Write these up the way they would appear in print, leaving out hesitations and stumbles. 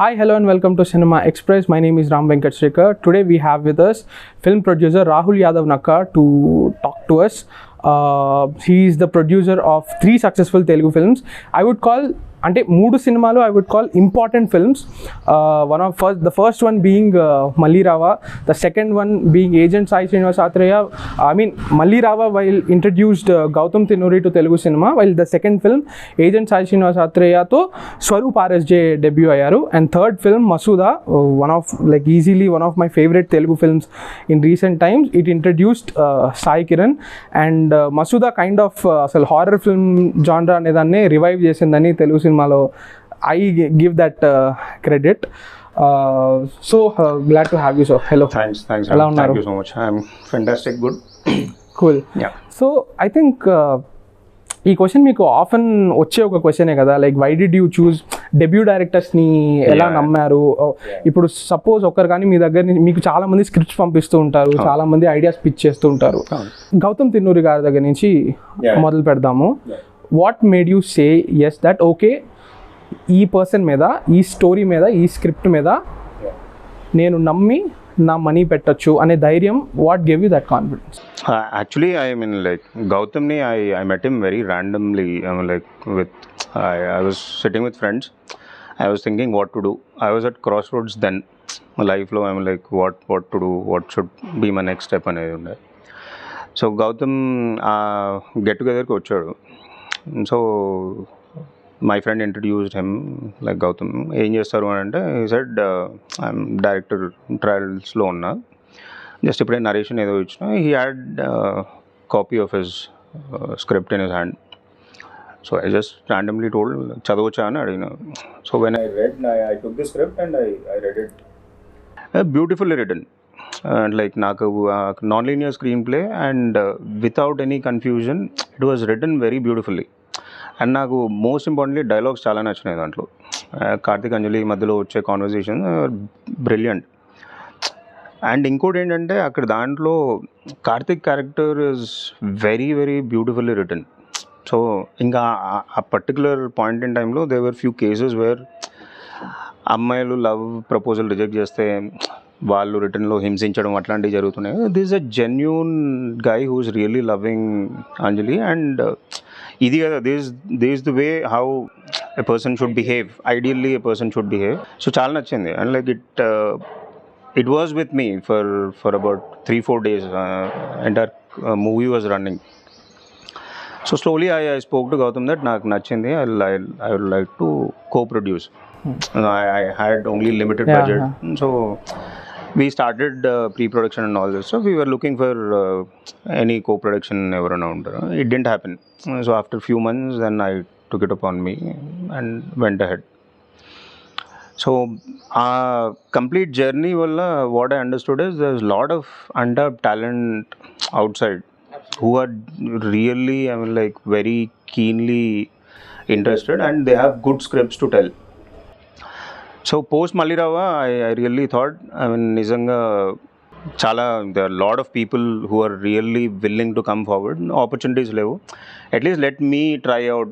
Hi, hello, and welcome to Cinema Express. My name is Ram Venkat Srikhar. Today we have with us film producer Rahul Yadav Nakka to talk to us. He is the producer of 3 successful Telugu films. I would call అంటే 3 సినిమాలు I would call important films. The first one being Malli Rava, the second one being Agent Sai Srinivas Athreya. I mean Malli Rava while introduced Gautam Tinuri to Telugu cinema, while the second film Agent Sai Srinivas Athreya తో Swaroop RSJ debut అయ్యారు. And third film Masuda, easily one of my favorite Telugu films in recent times. It introduced Sai Kiran and Masuda kind of అసలు horror film genre అనేదాన్ని revive చేసిందని తెలుగు సినిమాలో I give that credit. So glad to have you, sir. Hello. Thanks. Thank you so much. I'm fantastic, good. Cool. Yeah. So I think ఈ question మీకు often వచ్చే ఒక క్వశ్చనే కదా, like why did you choose debut డైరెక్టర్స్ని ఎలా నమ్మారు? ఇప్పుడు సపోజ్ ఒకరు కానీ మీ దగ్గర మీకు చాలా మంది స్క్రిప్ట్స్ పంపిస్తూ ఉంటారు, చాలా మంది ఐడియాస్ పిచ్ చేస్తూ ఉంటారు. గౌతమ్ తిన్నూరి గారి దగ్గర నుంచి మొదలు పెడదాము. What made you say yes that okay, ఈ పర్సన్ మీద, ఈ స్టోరీ మీద, ఈ స్క్రిప్ట్ మీద నేను నమ్మి నా మనీ పెట్టచ్చు అనే ధైర్యం? What gave you that confidence? Actually, I mean, like Gautamni, I met him very randomly. I mean, like I was sitting with friends. I was thinking what to do. I was at crossroads then. My life lo, I'm like what to do, what should be my next step అనేది ఉండే. So Gautam get together కి వచ్చాడు. So my friend introduced him like Gautam ఏం చేస్తారు అని అంటే he said I'm director trialsలో ఉన్నా, just ఇప్పుడే నరేషన్ ఏదో ఇచ్చిన. He had copy of his script in his hand. So I just randomly told చదవచ్చా అని అడిగిన. So when I read, I took the script and I read it. Beautifully written and like నాకు non linear screenplay and without any confusion it was written very beautifully. And నాకు most importantly dialogues చాలా నచ్చినాయి దాంట్లో. కార్తిక్ అంజలి మధ్యలో వచ్చే conversation brilliant. And ఇంకోటి ఏంటంటే అక్కడ దాంట్లో Karthik character is very very beautifully written. So ఇంకా ఆ పర్టికులర్ పాయింట్ ఇన్ టైంలో there were few cases where అమ్మాయిలు లవ్ ప్రపోజల్ రిజెక్ట్ చేస్తే వాళ్ళు రిటర్న్లో హింసించడం అట్లాంటివి జరుగుతున్నాయి. This a genuine guy who is really loving Anjali. And ఇది కదా this the way how a person should behave, ideally a person should behave. So చాలా నచ్చింది. And like it was with me for about 3-4 days. Entire movie was running. So slowly I spoke to Gautam that నాకు నచ్చింది, I would like to co-produce. I had only limited budget. So we started pre-production and all this. So we were looking for any co-production ఎవరైనా ఉంటారు. It didn't happen. So after few months then I took it upon me and went ahead. So complete journey walla what I understood is there's a lot of untapped talent outside who are really, I mean, like very keenly interested and they have good scripts to tell. So post Malli Rava I really thought, I mean, nizanga చాలా there are a lot of people who are really willing to come forward. Opportunities levu, at least let me try out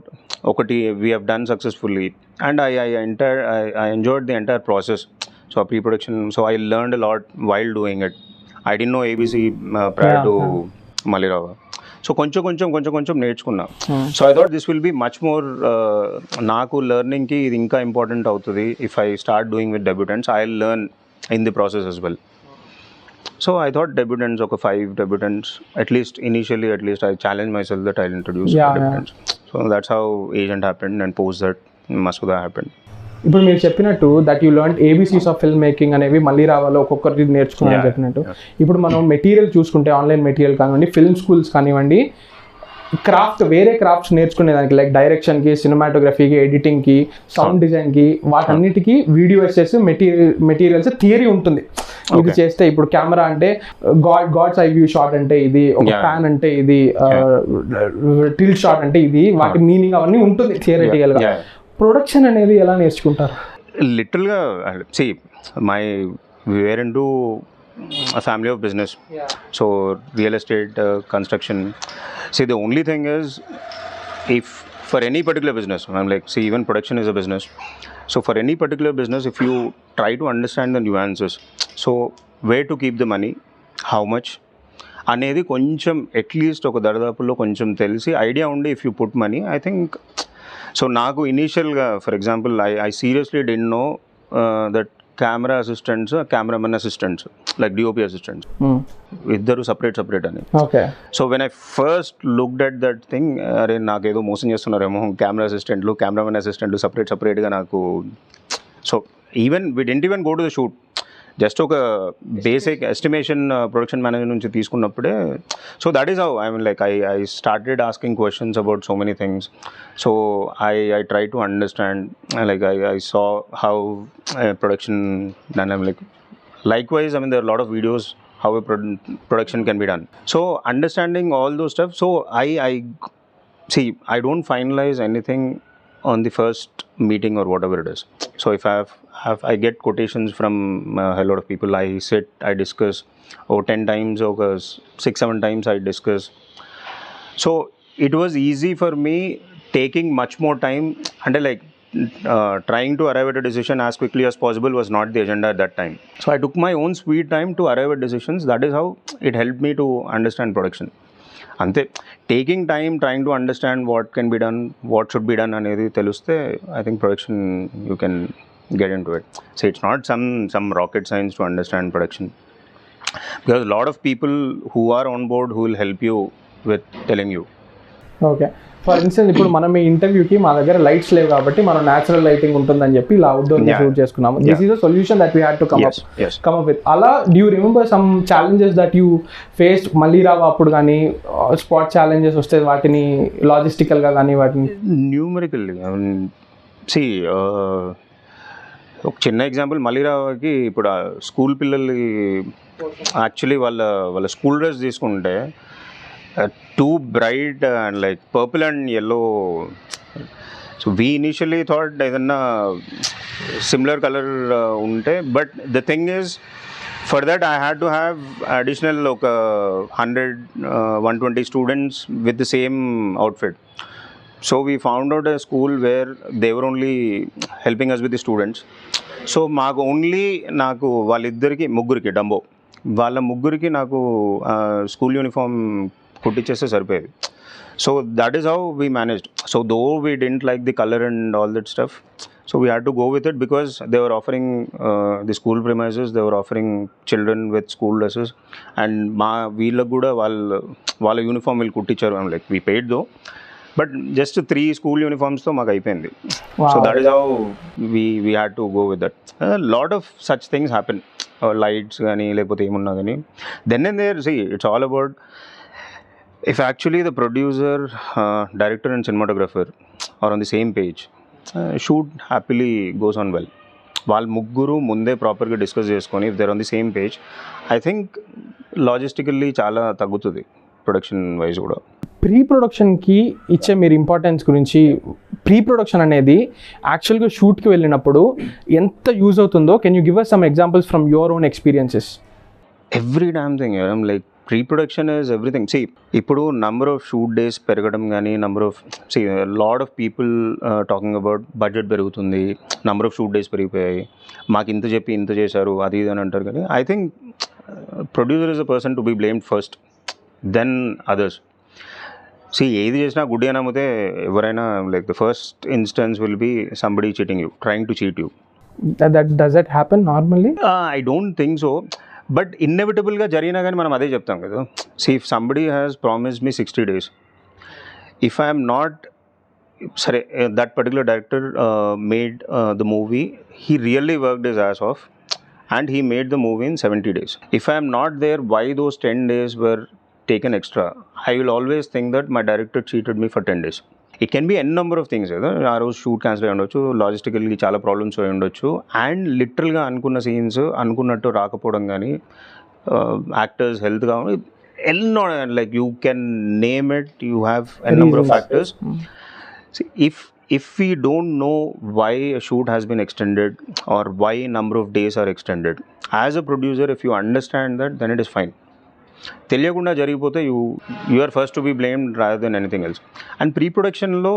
ఒకటి we have done successfully. And I enjoyed the entire process. So pre-production, so I learned a lot while doing it. I didn't know ABC prior to Malli Rava. So కొంచెం నేర్చుకున్నా. So I thought this will be much more, నాకు లెర్నింగ్కి ఇది ఇంకా important అవుతుంది. If I start doing with debutants I will learn in the process as well. So I thought debutants, ఒక 5 debutants at least initially, at least I challenged myself that I'll introduce debutants. So that's how Agent happened and post that Masuda happened. ఇప్పుడు మీరు చెప్పినట్టు that you learn ABCs of film making అనేవి మళ్ళీ రావాలో ఒక్కొక్కరికి నేర్చుకున్నాను చెప్పినట్టు. ఇప్పుడు మనం మెటీరియల్ చూసుకుంటే ఆన్లైన్ మెటీరియల్ కానివ్వండి, ఫిల్మ్ స్కూల్స్ కానివ్వండి, వేరే క్రాఫ్ట్స్ నేర్చుకునేదానికి లైక్ డైరెక్షన్కి, సినిమాటోగ్రఫీకి, ఎడిటింగ్కి, సౌండ్ డిజైన్కి, వాటన్నిటికీ వీడియో ఎస్సెస్, మెటీరియల్స్, థియరీ ఉంటుంది. ఇది చేస్తే ఇప్పుడు కెమెరా అంటే గాడ్స్ ఐ వ్యూ షాట్ అంటే ఇది, ఒక ప్యాన్ అంటే ఇది, టిల్ షాట్ అంటే ఇది, వాటి మీనింగ్ అవన్నీ ఉంటుంది థియరిటికల్గా. ప్రొడక్షన్ అనేది ఎలా నేర్చుకుంటారు? లిటరల్గా see we were into a family of business. So real estate, construction. See, the only thing is, if for any particular business, I'm like, see, even production is a business. So for any particular business, if you try to understand the nuances, so where to keep the money, how much అనేది కొంచెం at least ఒక దరిదాపుల్లో కొంచెం తెలిసి idea ఉండి if you put money, I think. So నాకు ఇనీషియల్గా for example I seriously didn't know that camera assistants, cameraman assistants, like DOP assistants ఇద్దరు సపరేట్ అని. Okay. So when I first looked at that thing, అరే నాకేదో మోసం చేస్తున్నారేమో, camera అసిస్టెంట్లు, cameraman అసిస్టెంట్లు సపరేట్గా నాకు. So even we didn't even go to the shoot, just ఒక బేసిక్ ఎస్టిమేషన్ ప్రొడక్షన్ మేనేజర్ నుంచి తీసుకున్నప్పుడే. So that is how I mean like I started asking questions about so many things. So I try to understand, like I saw how production done. I'm like, likewise, I mean, there are a lot of videos how a production can be done. So understanding all those stuff. So I see, I don't finalize anything on the first meeting or whatever it is. So if I get quotations from a lot of people, I sit, I discuss, 10 times or 6-7 times I discuss. So it was easy for me taking much more time, and like trying to arrive at a decision as quickly as possible was not the agenda at that time. So I took my own sweet time to arrive at decisions. That is how it helped me to understand production. అంతే, taking time, trying to understand what can be done, what should be done అనేది తెలిస్తే I think production you can get into it. So it's not some rocket science to understand production, because lot of people who are on board who will help you with telling you. Okay. For instance ఇప్పుడు మనం ఈ ఇంటర్వ్యూకి మా దగ్గర lights లేవు కాబట్టి మనం natural lighting ఉంటుందని చెప్పి ఇలా అవుట్డోర్ షూట్ చేసుకున్నాము. This is a solution that we had to come up with. అలా do you remember some challenges that you faced మళ్ళీ రావు అప్పుడు కానీ, స్పాట్ ఛాలెంజెస్ వస్తే వాటిని లాజిస్టికల్గా కానీ వాటిని న్యూమరికల్లీ? సి, ఒక చిన్న ఎగ్జాంపుల్, మళ్ళీరావుకి ఇప్పుడు స్కూల్ పిల్లలకి యాక్చువల్లీ వాళ్ళ స్కూల్ డ్రెస్ తీసుకుంటే too bright and like purple and yellow. So we initially thought ఏదన్నా similar color ఉంటే, but the thing is for that I had to have additional ఒక 100-120 students with the same outfit. So we found out a school where they were only helping us with the students. So మాకు only నాకు వాళ్ళిద్దరికి ముగ్గురికి Dumbo వాళ్ళ ముగ్గురికి నాకు school uniform కుట్టించేస్తే సరిపోయేది. So that is how we managed. So though we didn't like the colour and all that stuff, so we had to go with it because they were offering the school premises, they were offering children with school dresses. And మా వీళ్ళకు కూడా వాళ్ళ uniform వీళ్ళు కుట్టించారు. Like we paid though, but just 3 school యూనిఫామ్స్తో మాకు అయిపోయింది. So that is how we had to go with that. Lot of such things happen, lights కానీ లేకపోతే ఏమున్నా కానీ. Then and there, see, it's all about if actually the producer, director and cinematographer are on the same page, shoot happily goes on well. వాళ్ళు ముగ్గురు ముందే ప్రాపర్గా discuss చేసుకొని if they're on the same page, I think logistically చాలా తగ్గుతుంది production wise కూడా. Pre ప్రొడక్షన్కి ఇచ్చే మీరు ఇంపార్టెన్స్ గురించి, ప్రీ ప్రొడక్షన్ అనేది యాక్చువల్గా షూట్కి వెళ్ళినప్పుడు ఎంత యూజ్ అవుతుందో, can you give us some examples from your own experiences? Every damn thing, like pre production is everything. See, ఇప్పుడు నంబర్ ఆఫ్ షూట్ డేస్ పెరగడం కానీ, number of lot of people talking about budget పెరుగుతుంది, number of shoot days పెరిగిపోయాయి, మాకు ఇంత చెప్పి ఇంత చేశారు అది ఇది అని అంటారు. కానీ I think producer is a person to be blamed first, then others. See, ఏది చేసినా గుడ్డి అని అమ్మితే ఎవరైనా, like the first instance will be somebody cheating you, trying to cheat you. Does that happen normally? I don't think so. But ఇన్నెవిటబుల్గా జరిగినా కానీ మనం అదే చెప్తాం కదా. See, if somebody has promised me 60 days, if I'm not, సరే, that particular director made the movie, he really worked his ass off and he made the movie in 70 days. If I'm not there, why those 10 days were taken extra? I will always think that my director cheated me for 10 days. It can be n number of things కదా. ఆ రోజు shoot cancel అయి ఉండొచ్చు, లాజిస్టికల్గా చాలా problems అయి ఉండొచ్చు, and లిటరల్గా అనుకున్న సీన్స్ అనుకున్నట్టు రాకపోవడం కానీ, యాక్టర్స్ హెల్త్ కానీ, ఎన్నో, like you can name it, you have an number of factors. If we don't know why a shoot has been extended or why number of days are extended, as a producer, if you understand that, then it is fine. తెలియకుండా జరిగిపోతే you are first to be blamed rather than anything else. And pre ప్రొడక్షన్లో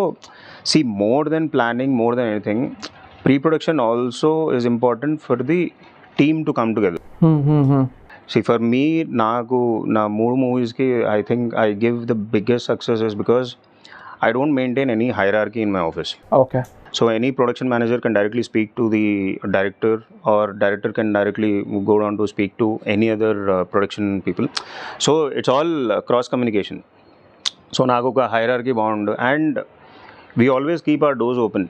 more than planning, more than anything, pre production also is important for the team to come together. For me, నాకు నా 3 మూవీస్కి I think I give the biggest success is because I don't maintain any hierarchy in my office. Okay. So any production manager can directly speak to the director, or director can directly go down to speak to any other production people. So it's all cross communication. So naku oka hierarchy bound, and we always keep our doors open.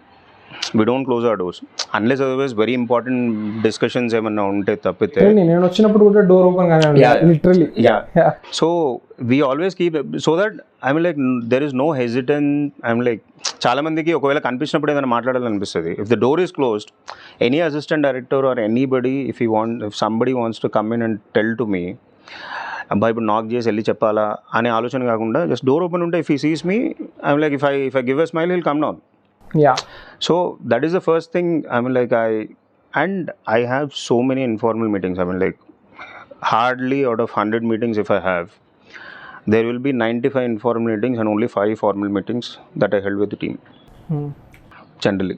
We don't close our doors unless otherwise very important discussions emanna unte tappite. నేను వచ్చినప్పుడు కూడా door open గానే ఉంది literally. Yeah. So we always keep, so that I mean like there is no hesitant. I mean like చాలా మందికి ఒకవేళ కనిపించినప్పుడు ఏదైనా మాట్లాడాలనిపిస్తుంది. If the door is closed, any assistant director or anybody, if somebody wants to come in and tell to me, అబ్బా ఇప్పుడు నాక్ చేసి వెళ్ళి చెప్పాలా అనే ఆలోచన కాకుండా జస్ట్ డోర్ ఓపెన్ ఉంటే, if he sees me, I'm like, if I give a smile, he'll come down. Yeah. So that is the first thing. I mean like I have so many informal meetings. I mean like hardly out of 100 meetings if I have, there will be 95 informal meetings and only 5 formal meetings that I held with the team. Generally,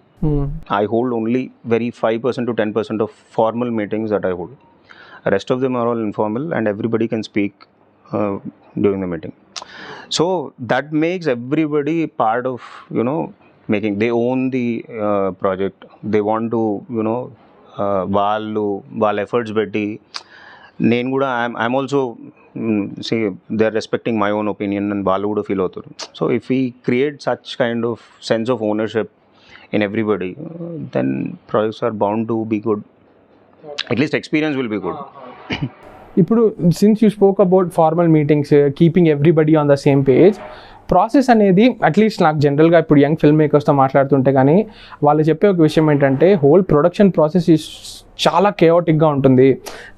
I hold only very 5% to 10% of formal meetings that I hold. The rest of them are all informal and everybody can speak during the meeting. So that makes everybody part of, making. They own the project. They want to, వాళ్ళ efforts పెట్టి, నేను కూడా I'm also they are respecting my own opinion అని వాళ్ళు కూడా feel అవుతారు. So if we create such kind of sense of ownership in everybody, then projects are bound to be good. At least experience will be good. ఇప్పుడు since you spoke about formal meetings, keeping everybody on the same page, process అనేది at least నాకు జనరల్గా ఇప్పుడు young film మేకర్స్తో మాట్లాడుతుంటే కానీ వాళ్ళు చెప్పే ఒక విషయం ఏంటంటే, హోల్ ప్రొడక్షన్ ప్రాసెస్ చాలా కేయాటిక్గా ఉంటుంది.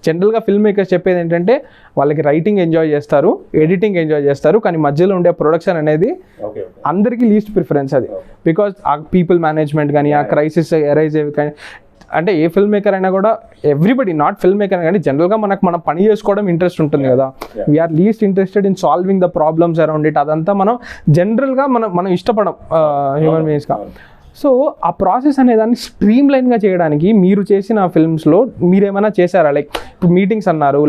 జనరల్గా ఫిల్మ్ మేకర్స్ చెప్పేది ఏంటంటే, వాళ్ళకి రైటింగ్ ఎంజాయ్ చేస్తారు, ఎడిటింగ్ ఎంజాయ్ చేస్తారు, కానీ మధ్యలో ఉండే ప్రొడక్షన్ అనేది అందరికీ లీస్ట్ ప్రిఫరెన్స్ అది. బికాజ్ ఆ పీపుల్ మేనేజ్మెంట్ కానీ, ఆ క్రైసిస్ ఎరైజ్ అయ్యేవి కానీ, అంటే ఏ ఫిల్మ్ మేకర్ అయినా కూడా ఎవ్రీబడి, నాట్ ఫిల్మ్ మేకర్ కానీ జనరల్గా మనం పని చేసుకోవడం ఇంట్రెస్ట్ ఉంటుంది కదా. We're least interested in solving the problems around it. అదంతా మనం జనరల్గా మనం ఇష్టపడం హ్యూమన్ బీయింగ్స్గా. సో ఆ ప్రాసెస్ అనేదాన్ని స్ట్రీమ్ లైన్గా చేయడానికి మీరు చేసిన ఫిల్మ్స్లో మీరేమైనా చేశారా? లైక్ ఇప్పుడు మీటింగ్స్ అన్నారు,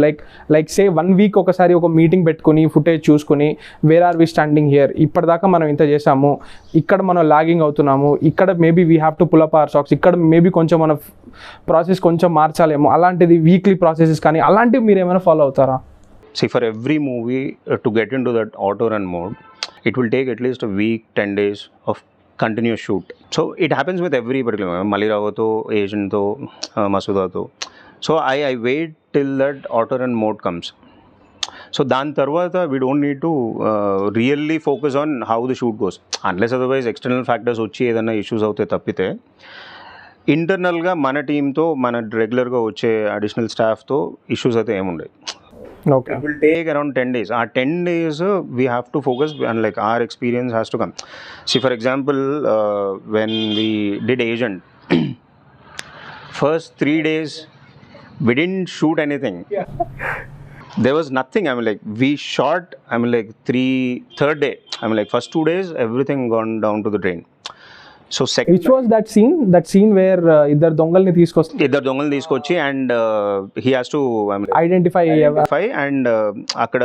లైక్ సే 1 వీక్ ఒకసారి ఒక మీటింగ్ పెట్టుకుని ఫుటేజ్ చూసుకుని, where are we standing here, ఇప్పటిదాకా మనం ఇంత చేసాము, ఇక్కడ మనం లాగింగ్ అవుతున్నాము, ఇక్కడ maybe we have to pull up our socks, ఇక్కడ మేబీ కొంచెం మన ప్రాసెస్ కొంచెం మార్చాలేమో, అలాంటిది వీక్లీ ప్రాసెసెస్ కానీ అలాంటివి మీరు ఏమైనా ఫాలో అవుతారా? See, for every movie to get into that auto run mode, it will take at least a week, 10 days of continuous shoot. So it happens with every particular Mali Ravato, Asian-tho, Masuda-tho. So I wait till that auto run mode comes. So dan tarvata we don't need to really focus on how the shoot goes, unless otherwise external factors వచ్చి ఏదైనా issues అవుతాయి తప్పితే, ఇంటర్నల్గా మన టీంతో, మన రెగ్యులర్గా వచ్చే అడిషనల్ స్టాఫ్తో ఇష్యూస్ అయితే ఏముండవు. Okay. It will take around 10 days. Our 10 days we have to focus, and like our experience has to come. See, for example, when we did Agent, first 3 days we didn't shoot anything. Yeah. There was nothing. I mean like we shot, I mean like third day, I mean like first 2 days everything gone down to the drain. So second, which was that scene where ఇద్దరు దొంగల్ని తీసుకొచ్చి and he has to identify and అక్కడ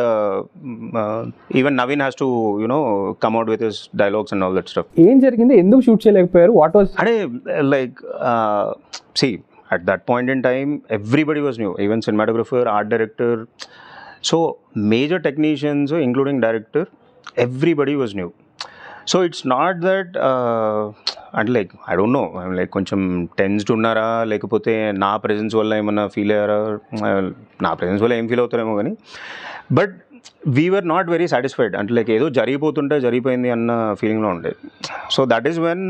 even Naveen has to come out with his dialogues and all that stuff. ఏం జరిగింది, ఎందుకు shoot చేయలేకపోయారు? What was అంటే like see, at that point in time everybody was new, even cinematographer, art director, so major technicians including director, everybody was new. So it's not that అంటే like I don't no, like కొంచెం tensed ఉన్నారా, లేకపోతే నా presence వల్ల ఏమన్నా feel అయ్యారా, నా presence వల్ల ఏం ఫీల్ అవుతారేమో కానీ, but we were not very satisfied. అంటే లైక్ ఏదో జరిగిపోతుంటే జరిగిపోయింది అన్న ఫీలింగ్లో ఉండేది. So that is when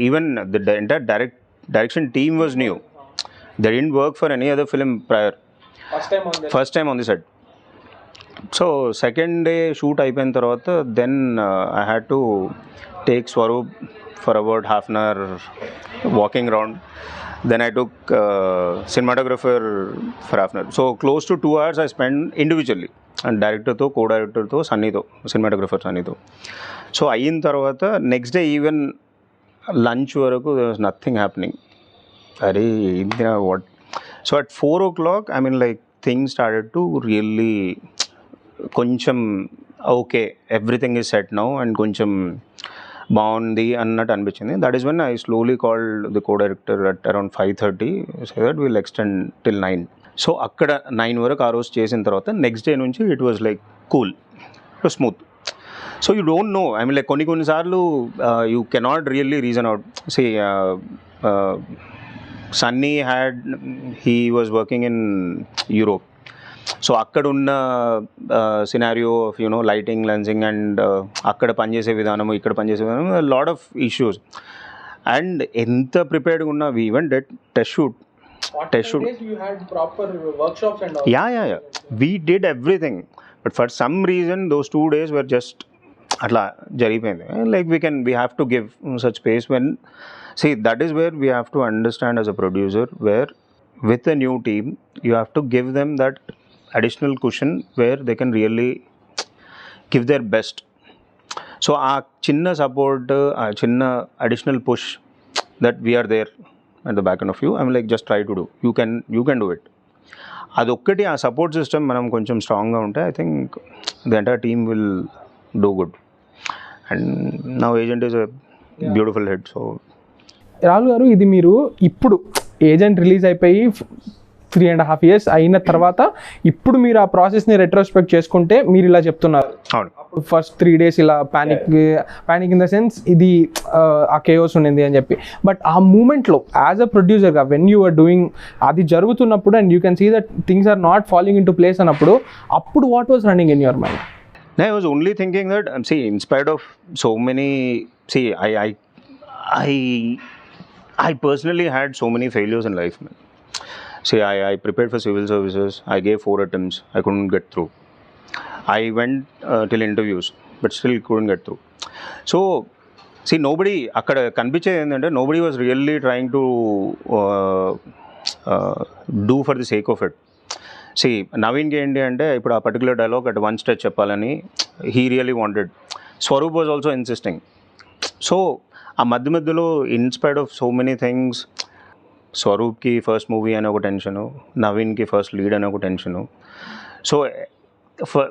even the entire direction team was new. They didn't work for any other film prior, first time on the set. So second day shoot అయిపోయిన తర్వాత then I had to take Swaroop for about half an hour walking round Then I took cinematographer for half an hour. So close to 2 hours I spent individually. And డైరెక్టర్తో co-directorతో సన్నీతో cinematographer సన్నీతో. So అయిన తర్వాత next day even lunch వరకు there was nothing happening. అరే ఏంటి what. So at 4 o'clock I mean like things started to really కొంచెం okay everything is set now and కొంచెం బాగుంది అన్నట్టు అనిపించింది. That is when I slowly called the co director at around 5:30 so that will extend till 9. So అక్కడ 9 వరకు ఆ రోజు చేసిన తర్వాత నెక్స్ట్ డే నుంచి it was like cool, it was smooth. So you don't know I mean like కొన్నిసార్లు you cannot really reason out. See Sunny he was working in Europe. So అక్కడ ఉన్న scenario of you know lighting, lensing and అక్కడ పనిచేసే విధానము, ఇక్కడ పనిచేసే విధానం, lot of issues. And ఎంత ప్రిపేర్డ్గా ఉన్నా we even test shoot. Yeah. We did everything. But for some reason, those 2 days were just atla jaripayindi. Like we have to give such space when, see, that is where we have to understand as a producer, where with a new team, you have to give them that additional cushion where they can really give their best. So aa chinna support, aa chinna additional push that we are there at the back end of you, I mean like just try to do, you can do it. అదొక్కటి ఆ support system మనం కొంచెం స్ట్రాంగ్గా ఉంటే I think the entire team will do good. And now agent is a beautiful head. So Rahul గారు, ఇది మీరు ఇప్పుడు ఏజెంట్ రిలీజ్ అయిపోయి 3.5 years అయిన తర్వాత ఇప్పుడు మీరు ఆ ప్రాసెస్ని రెట్రోస్పెక్ట్ చేసుకుంటే మీరు ఇలా చెప్తున్నారు. అవును, అప్పుడు ఫస్ట్ 3 days ఇలా ప్యానిక్ ఇన్ ద సెన్స్ ఇది ఆ కేయోస్ ఉండింది అని చెప్పి. బట్ ఆ మూమెంట్లో యాజ్ అ ప్రొడ్యూసర్గా వెన్ యూ ఆర్ డూయింగ్ అది జరుగుతున్నప్పుడు and you can see that things are not following into place అన్నప్పుడు అప్పుడు what was running in your mind? I was only thinking that, see, in spite of so many, see, I personally had so many failures in life, man. See, I prepared for civil services. I gave 4 attempts. I couldn't get through. I went till interviews, but still couldn't get through. So, see, nobody, akkada kanpichedi endante, nobody was really trying to do for the sake of it. See, Naveen ki enti ante ippudu a particular dialogue at one stretch cheppalani he really wanted. Swaroop was also insisting. So, ఆ మధ్యలో in spite of so many things, స్వరూప్కి first movie అని ఒక tension, నవీన్కి first lead అని ఒక tension. So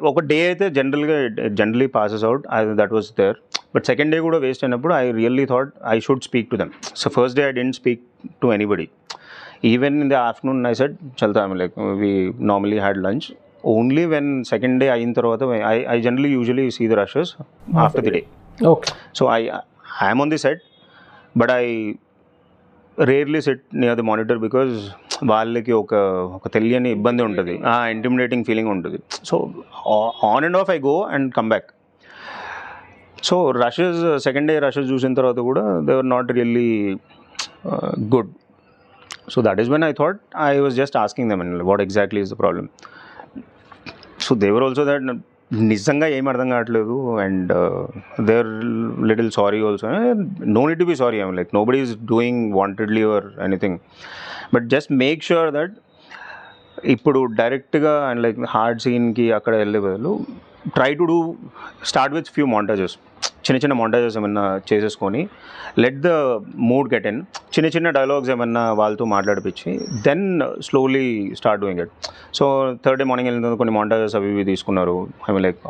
ఒక day అయితే generally passes out, that was there. But second day కూడా వేస్ట్ అయినప్పుడు I really thought I should speak to them. So first day I didn't speak to anybody. Even in the afternoon I said చల్తా, like we normally had lunch. Only when second day అయిన తర్వాత I generally usually see the rashes after the day. Okay. So I'm on the set, but I rarely SIT near the monitor because వాళ్ళకి ఒక తెలియని ఇబ్బంది ఉంటుంది, intimidating feeling ఉంటుంది. So on and of I go and come back. So rashes, second day rashes చూసిన తర్వాత కూడా they were not really good. So that is when I thought I was just asking them what exactly is the problem. So they were also that నిజంగా ఏం అర్థం కావట్లేదు and they are little sorry also. No need to be sorry, I mean like nobody is doing wantedly or anything, but just make sure that ఇప్పుడు డైరెక్ట్గా and like hard సీన్కి అక్కడ వెళ్ళే బదులు try to do start with few montages, చిన్న montages ఏమన్నా చేసేసుకొని let the mood get in, చిన్న డైలాగ్స్ ఏమన్నా వాళ్ళతో మాట్లాడిపించి then slowly start doing it. So third day morning వెళ్ళిన కొన్ని మాంటాజెస్ అవి తీసుకున్నారు, I mean like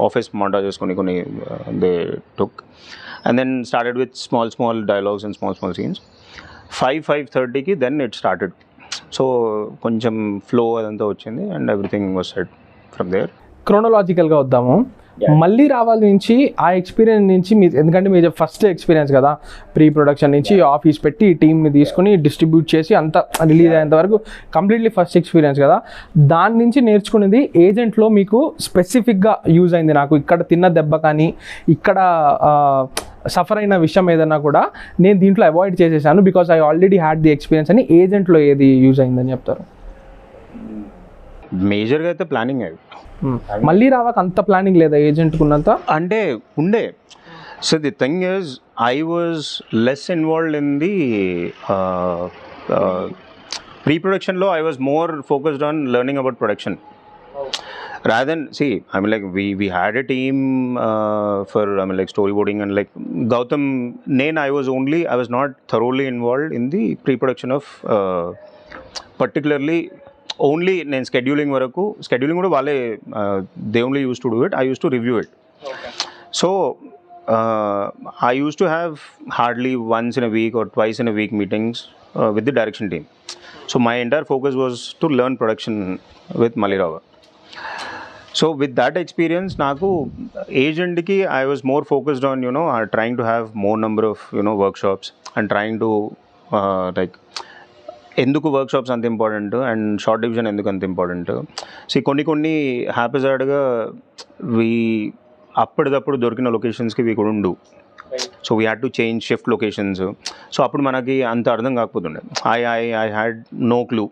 office montages కొన్ని they took and then started with small dialogues and small scenes. 5:30కి దెన్ ఇట్ స్టార్టెడ్. సో కొంచెం ఫ్లో అదంతా వచ్చింది and everything was set from there. క్రోనలాజికల్గా వద్దాము. మళ్ళీ రావాలి నుంచి ఆ ఎక్స్పీరియన్స్ నుంచి మీ, ఎందుకంటే మీ ఫస్ట్ ఎక్స్పీరియన్స్ కదా, ప్రీ ప్రొడక్షన్ నుంచి ఆఫీస్ పెట్టి టీమ్ని తీసుకుని డిస్ట్రిబ్యూట్ చేసి అంతా రిలీజ్ అయ్యేంత వరకు కంప్లీట్లీ ఫస్ట్ ఎక్స్పీరియన్స్ కదా. దాని నుంచి నేర్చుకునేది ఏజెంట్లో మీకు స్పెసిఫిక్గా యూజ్ అయింది. నాకు ఇక్కడ తిన్న దెబ్బ కానీ ఇక్కడ సఫర్ అయిన విషయం ఏదన్నా కూడా నేను దీంట్లో అవాయిడ్ చేసేసాను because I already had the experience అని ఏజెంట్లో ఏది యూజ్ అయిందని చెప్తారు? మేజర్గా అయితే ప్లానింగ్ అయ్యి మళ్ళీ రావాక అంత ప్లానింగ్ లేదా ఏజెంట్కి ఉన్నంత? అంటే ఉండే. So the thing is I was less involved in the pre-production I was more focused on learning about production. Rather than, see, I mean, like, we had a team for, I mean, like, storyboarding, and like Gautam, I was not thoroughly involved in the pre-production of particularly only scheduling kuda vale, they only used to do it. I used to review it. So I used to have hardly once in a week or twice in a week meetings with the direction team. So my entire focus was to learn production with Malirava. So with that experience, naku agent ki I was more focused on, trying to have more number of, workshops, and trying to like, ఎందుకు workshops అంత important and shot division ఎందుకు అంత important. So కొన్ని హ్యాపీజాడ్గా అప్పటిదప్పుడు దొరికిన లొకేషన్స్కి we couldn't do. So we had to change shift locations. So అప్పుడు మనకి అంత అర్థం కాకపోతుండే. I had no clue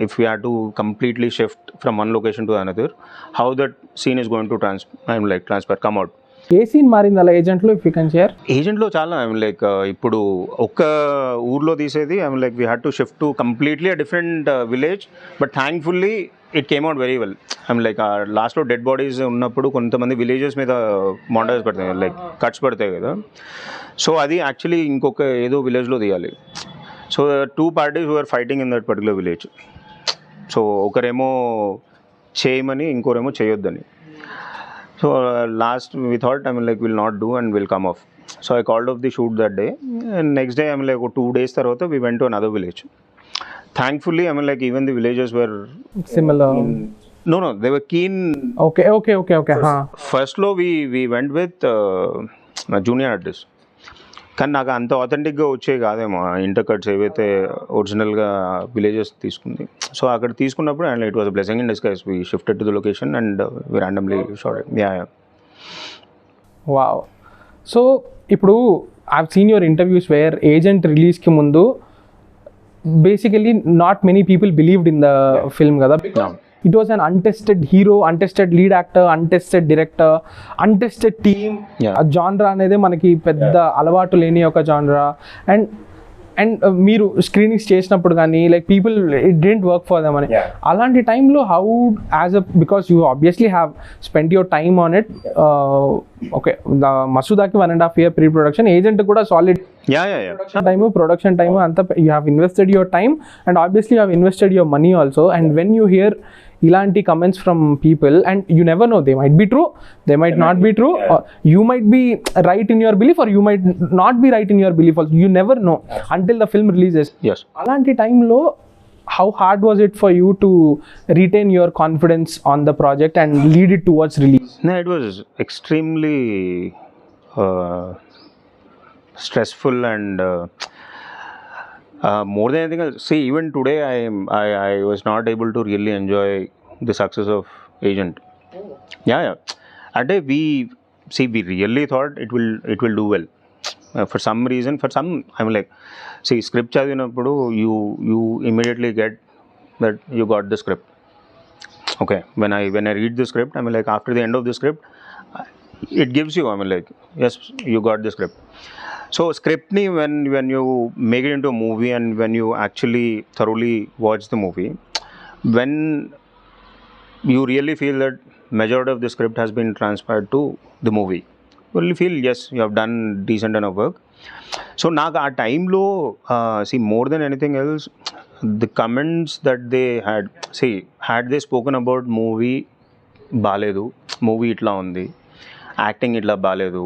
if we had to completely shift from one location to another, how that scene is going to transfer come out. ఏ scene మారింది అలా ఏజెంట్లో, if you can share? ఏజెంట్లో చాలా, ఐ మీన్ లైక్ ఇప్పుడు ఒక్క ఊర్లో తీసేది, I mean like we had to shift to completely a different village, but thankfully it came out very well. I mean like లాస్ట్లో డెడ్ బాడీస్ ఉన్నప్పుడు కొంతమంది villages మీద మాంటేజ్ పడతాయి, లైక్ కట్స్ పడతాయి కదా. సో అది యాక్చువల్లీ ఇంకొక ఏదో విలేజ్లో తీయాలి. So 2 parties were fighting in that particular village. So ఒకరేమో చేయమని, ఇంకోరేమో చేయొద్దని. So last we thought, I mean like, we'll not do and we'll come off. So I called off the shoot that day, and next day, I mean like 2 days tarvata we went to another village. Thankfully, I mean like, even the villagers were similar. No, they were keen. Okay. First lo we went with junior artists. కానీ నాకు అంత ఆథెంటిక్గా వచ్చే కాదేమో inter cuts ఏవైతే ఒరిజినల్గా villages తీసుకుంది. So అక్కడ తీసుకున్నప్పుడు and it was a blessing in disguise. We shifted to the location and we randomly shot it. Wow. So ఇప్పుడు I've seen your interviews where Agent రిలీజ్కి ముందు basically not many people believed in the film కదా. It was an untested hero, untested lead actor, untested director, untested team. A genre అనేది మనకి పెద్ద అలవాటు లేని ఒక genre. అండ్ మీరు స్క్రీనింగ్స్ చేసినప్పుడు కానీ like people it didn't work for them అని, అలాంటి టైంలో how as a, because you obviously have spend your time on it. Okay, మసూదాకి 1.5 year ప్రీ ప్రొడక్షన్, ఏజెంట్ కూడా సాలిడ్ టైమ్, ప్రొడక్షన్ టైమ్ అంతా you have invested your time and obviously you have invested your money also. And when you hear ఇలాంటి comments from people and you never know, they might be true, they might not be true, you might be right in your belief or you might not be right in your belief also, you never know until the film releases. Yes. అలాంటి టైంలో how hard was it for you to retain your confidence on the project and lead it towards release? No, it was extremely stressful and more than anything else. See, even today I was not able to really enjoy the success of Agent. Yeah. And we really thought it will do well. For some reason, I mean like, see, script చదివినప్పుడు you immediately get that you got the script. Okay, when I read the script, I mean like, after the end of the script, it gives you, I mean like, yes, you got the script. So script ni when you make it into a movie and when you actually thoroughly watch the movie, when you really feel that majority of the script has been transferred to the movie, you feel, yes, you have done decent enough work. So నాకు ఆ టైంలో see, more than anything else, the comments that they had they spoken about movie బాలేదు, movie ఇట్లా ఉంది, acting ఇట్లా బాలేదు,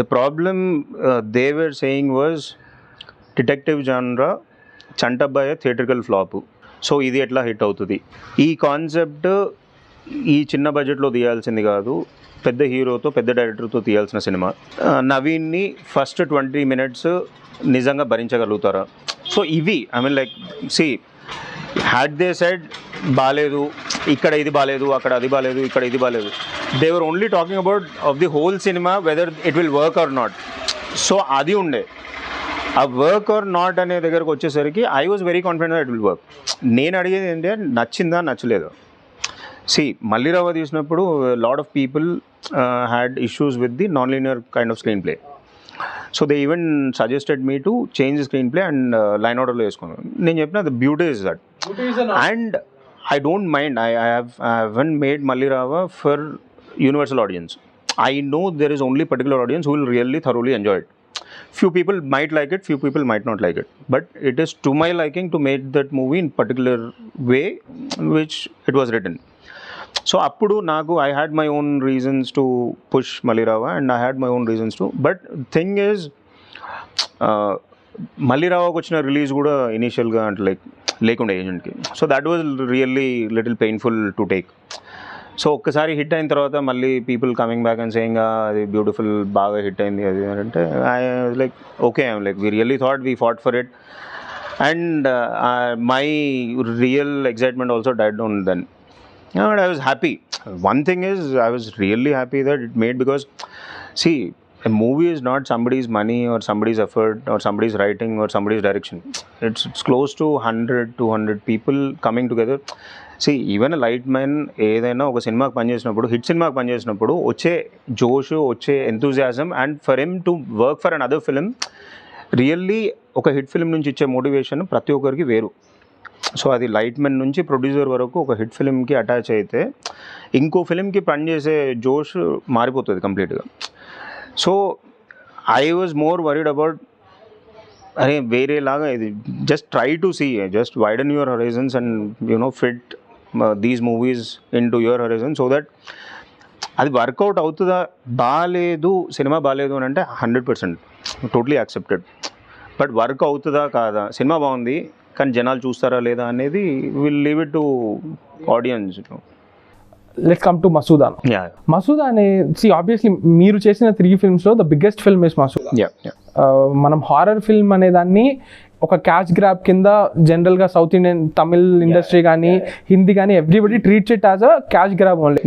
the problem they were saying was detective genre Chantabbai theatrical flop. So ఇది ఎట్లా హిట్ అవుతుంది, ఈ కాన్సెప్ట్ ఈ చిన్న బడ్జెట్లో తీయాల్సింది కాదు, పెద్ద హీరోతో పెద్ద డైరెక్టర్తో తీయాల్సిన సినిమా, నవీన్ని ఫస్ట్ 20 minutes నిజంగా భరించగలుగుతారా? సో ఇవి, I mean like, see, had they said బాలేదు, ఇక్కడ ఇది బాలేదు, అక్కడ అది బాలేదు, ఇక్కడ ఇది బాలేదు, they were only talking about of the whole cinema, whether it will work or not. So అది ఉండే, ఆ వర్క్ ఆర్ నాట్ అనే దగ్గరకు వచ్చేసరికి I was very confident it will work. నేను అడిగేది ఏంటంటే నచ్చిందా నచ్చలేదు. సి, మల్లిరావ తీసినప్పుడు lot of people had issues with the non linear kind off screen play. So they even suggested me to change the screen play and line ఆర్డర్లో వేసుకున్నాను. నేను చెప్పిన the beauty is that. And I don't mind. I haven't made Malli Rava for universal audience. I know there is only particular audience who will really thoroughly enjoy it. Few people might like it, few people might not like it. But it is to my liking to make that movie in particular way which it was written. So appudu naku I had my own reasons to push Malli Rava and I had my own reasons to. But thing is, Malli Ravaku వచ్చిన release కూడా ఇనీషియల్గా అంటే like లేకుండే ఏజెంట్కి. So that was really little painful to take. So ఒక్కసారి hit అయిన తర్వాత మళ్ళీ people coming back and saying అది బ్యూటిఫుల్, బాగా హిట్ అయింది అది అంటే I like okay, I'm like we really thought we fought for it and my real excitement also died down then. And I was happy. One thing is, I was really happy that it made, because see, a movie is not somebody's money or somebody's effort or somebody's writing or somebody's direction. It's close to 100, 200 people coming together. See, even a light man ఏదైనా ఒక సినిమాకి పనిచేసినప్పుడు, hit సినిమాకి పనిచేసినప్పుడు వచ్చే జోష్, వచ్చే enthusiasm, and for him to work for another film, really ఒక హిట్ ఫిలిం నుంచి ఇచ్చే మోటివేషన్ ప్రతి ఒక్కరికి వేరు. సో అది లైట్ మెన్ నుంచి ప్రొడ్యూసర్ వరకు ఒక హిట్ ఫిలింకి అటాచ్ అయితే ఇంకో ఫిలింకి పనిచేసే జోష్ మారిపోతుంది కంప్లీట్గా. So I was more worried about అరే వేరేలాగా ఇది just try to see, just widen your horizons and you know fit these movies into your horizon so that అది వర్కౌట్ అవుతుందా. బాగాలేదు, సినిమా బాగాలేదు అని అంటే 100% టోటలీ యాక్సెప్టెడ్. బట్ వర్క్ అవుతుందా కాదా, సినిమా బాగుంది కానీ జనాలు చూస్తారా లేదా అనేది will leave it to audience. Let's come to Masooda. Masooda అనే ఆబ్వియస్లీ మీరు చేసిన 3 ఫిల్మ్స్లో the biggest film is Masooda. మనం హారర్ ఫిల్మ్ అనే దాన్ని ఒక క్యాష్ గ్రాబ్ కింద జనరల్గా సౌత్ ఇండియన్ తమిళ్ ఇండస్ట్రీ కానీ హిందీ కానీ everybody treats it as a cash grab only.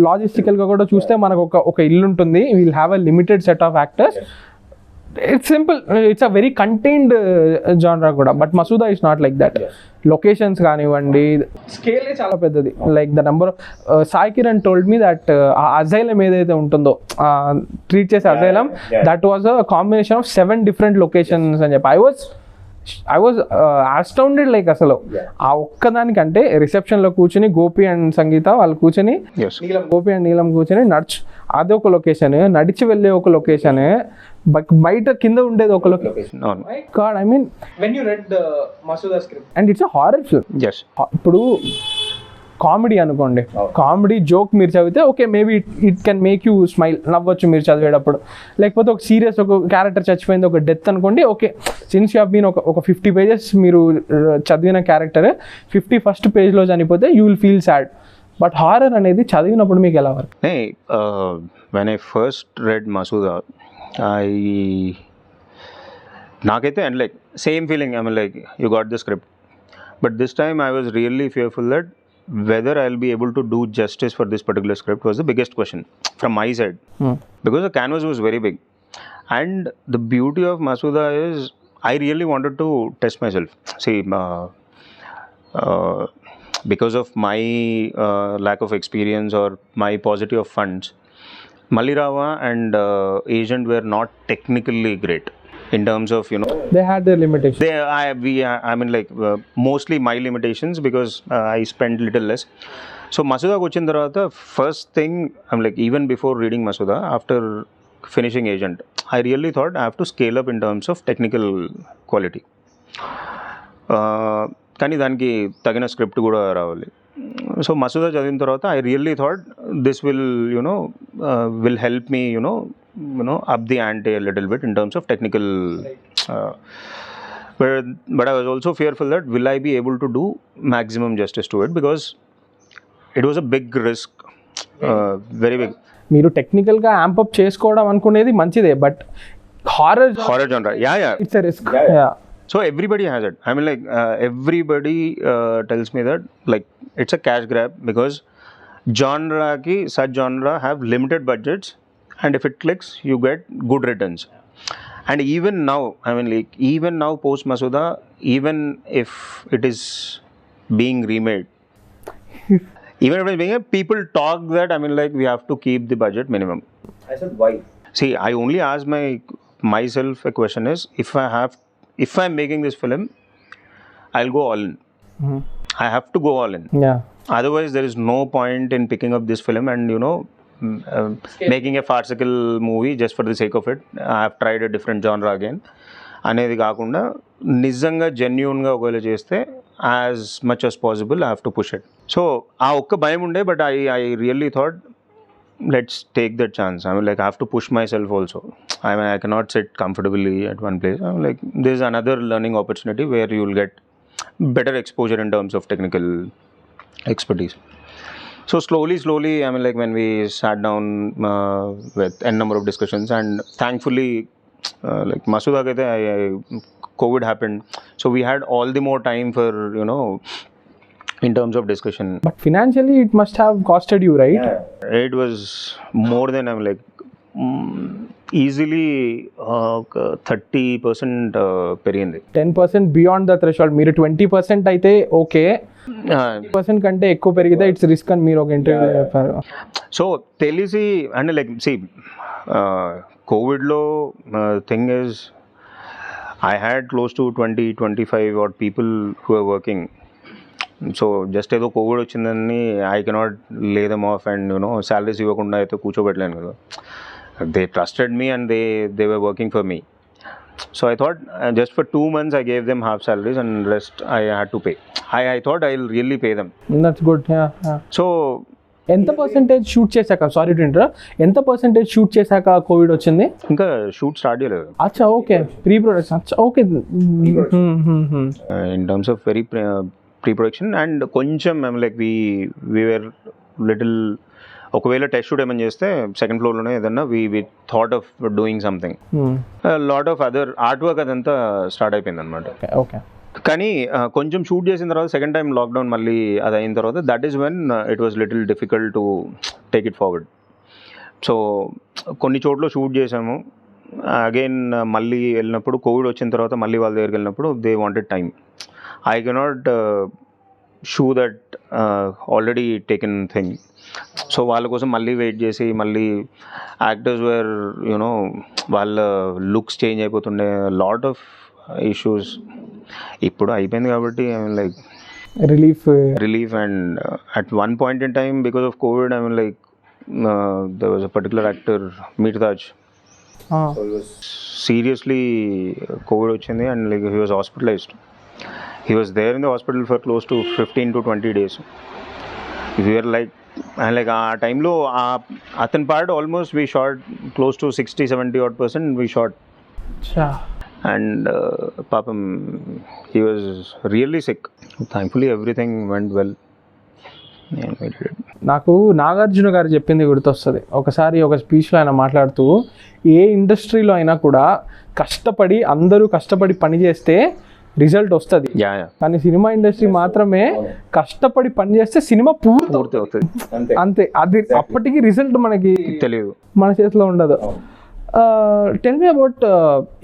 లాజిస్టికల్గా కూడా చూస్తే మనకు ఒక ఇల్లు ఉంటుంది, will have a limited set of actors. It's simple. It's a very contained genre కూడా. But Masuda is not like that. Locations కానివ్వండి, స్కేలే చాలా పెద్దది. Like the number of Sai Kiran told me that ఆ అజైలం ఏదైతే ఉంటుందో ట్రీట్ చేసే asylum, that was a combination of 7 different locations అని చెప్పి ఐ వాజ్ అస్టౌండెడ్. లైక్ అసలు ఆ ఒక్కదానికంటే రిసెప్షన్లో కూర్చొని గోపి అండ్ సంగీత వాళ్ళు కూర్చొని, గోపి అండ్ నీలం కూర్చొని అదొక లొకేషన్, నడిచి వెళ్ళే ఒక లొకేషన్, బయట కింద ఉండేది ఒక location. I mean when you read Masooda script and it's a horror film. ఇప్పుడు కామెడీ అనుకోండి, కామెడీ జోక్ మీరు చదివితే okay, maybe it can make you smile, నవ్వచ్చు మీరు చదివేటప్పుడు. లేకపోతే ఒక సీరియస్, ఒక క్యారెక్టర్ చచ్చిపోయింది, ఒక డెత్ అనుకోండి, okay, since you have been ఒక 50 pages మీరు చదివిన క్యారెక్టర్ 51st పేజ్లో చనిపోతే you will feel sad. But horror అనేది చదివినప్పుడు మీకు ఎలా work? When I first read Masooda, నాకైతే and like same feeling, I mean like you got the script, but this time I was really fearful that whether I'll be able to do justice for this particular script was the biggest question from my side. Because the canvas was very big. And the beauty of Masuda is I really wanted to test myself. See, because of my lack of experience or my paucity of funds, Malli Rava and Agent were not technically great. In terms of, you know, they had their limitations. I mean like mostly my limitations, because I spent little less. So Masuda వచ్చిన తర్వాత first thing, I'm like, even before reading Masuda, after finishing Agent, I really thought I have to scale up in terms of technical quality. కానీ దానికి తగిన script కూడా రావాలి. So Masooda చదివిన తర్వాత I really thought this will help me up the ante a little bit in terms of technical, but I was also fearful that will I be able to do maximum justice to it, because it was a big risk, very big. మీరు టెక్నికల్గా amp up చేసుకోవడం అనుకునేది మంచిదే, but horror genre, it's a risk. So everybody has it. I mean like everybody tells me that like it's a cash grab, because such genre have limited budgets, and if it clicks you get good returns. And even now, I mean like even now post Masuda, even if it is being remade, even if it is being, people talk that, I mean like we have to keep the budget minimum. I said why? See, I only asked my myself a question is, if I'm making this film, I'll go all in. I have to go all in. Yeah. Otherwise there is no point in picking up this film and making a farcical movie just for the sake of it. I have tried a different genre again అనేది కాకుండా నిజంగా జెన్యూన్గా ఒకవేళ చేస్తే as much as possible I have to push it. So ఆ ఒక్క భయం ఉండే, but I really thought let's take that chance. I mean, like, I have to push myself also. I mean, I cannot sit comfortably at one place. I mean, like, there's another learning opportunity where you will get better exposure in terms of technical expertise. So slowly, I mean, like, when we sat down with n number of discussions, and thankfully, like Masuda kehte, COVID happened, so we had all the more time for, in terms of discussion. But financially, it must have costed you, right? Yeah, it was more than, I'm like, easily 30% పెరిగింది. 10% beyond the threshold. మీరు 20% అయితే okay, 20% కంటే ఎక్కువ పెరిగితే it's risk అని మీరు ఒక interview చెప్పారు. సో తెలిసి అంటే లైక్ కోవిడ్లో thing is, I had close to 20-25 odd people who are working. So just ఏదో కోవిడ్ వచ్చిందని ఐ కెనాట్ లే దెమ్ ఆఫ్ అండ్ శాలరీస్ ఇవ్వకుండా అయితే కూర్చోబెట్టలేను కదా. They trusted me and they were working for me. So I thought just for 2 months I gave them half salaries and rest I had to pay. I thought I'll really pay them. That's good. Yeah. So ఎంత percentage shoot చేశాక, sorry to inter, ఎంత percentage shoot చేశాక Covid వచ్చింది? ఇంకా shoot start చేయలేదు. అచ్చా, okay, pre production. అచ్చా, okay. In terms of very pre-production and కొంచెం మేము లైక్ వీ వేర్ లిటిల్, ఒకవేళ టెస్ట్ షూట్ ఏమైనా చేస్తే సెకండ్ ఫ్లోర్లోనే ఏదన్నా we thought of doing something. Lot of other art work అదంతా స్టార్ట్ అయిపోయింది అనమాట. ఓకే. కానీ కొంచెం షూట్ చేసిన తర్వాత సెకండ్ టైం లాక్డౌన్ మళ్ళీ అది అయిన తర్వాత that is when it was little difficult to take it forward. So కొన్ని చోట్ల షూట్ చేసాము. అగైన్ మళ్ళీ వెళ్ళినప్పుడు కోవిడ్ వచ్చిన తర్వాత మళ్ళీ వాళ్ళ దగ్గరికి వెళ్ళినప్పుడు they wanted time. I cannot show that already taken thing. So వాళ్ళ కోసం మళ్ళీ వెయిట్ చేసి మళ్ళీ యాక్టర్స్ వేర్ వాళ్ళ లుక్స్ చేంజ్ అయిపోతుండే, లాట్ ఆఫ్ ఇష్యూస్. ఇప్పుడు అయిపోయింది కాబట్టి I mean like relief and at one point in time because of Covid I mean like there was a particular actor Mirtaj. So he was seriously COVID వచ్చింది and like he was hospitalized. He was there in the hospital for close to 15 to 20 days. We were like, and like ఆ టైంలో అతని part almost we shot close to 60-70 odd % we shot. And papam, he was really sick. Thankfully everything went well. నాకు నాగార్జున గారు చెప్పింది గుర్తొస్తుంది. ఒకసారి ఒక స్పీచ్లో ఆయన మాట్లాడుతూ, ఏ ఇండస్ట్రీలో అయినా కూడా కష్టపడి అందరూ కష్టపడి పని చేస్తే రిజల్ట్ వస్తుంది, కానీ సినిమా ఇండస్ట్రీ మాత్రమే కష్టపడి పని చేస్తే సినిమా పూర్తి అవుతుంది అంతే. అది అప్పటికి రిజల్ట్ మనకి తెలియదు, మన చేతిలో ఉండదు. టెల్ మీ అబౌట్,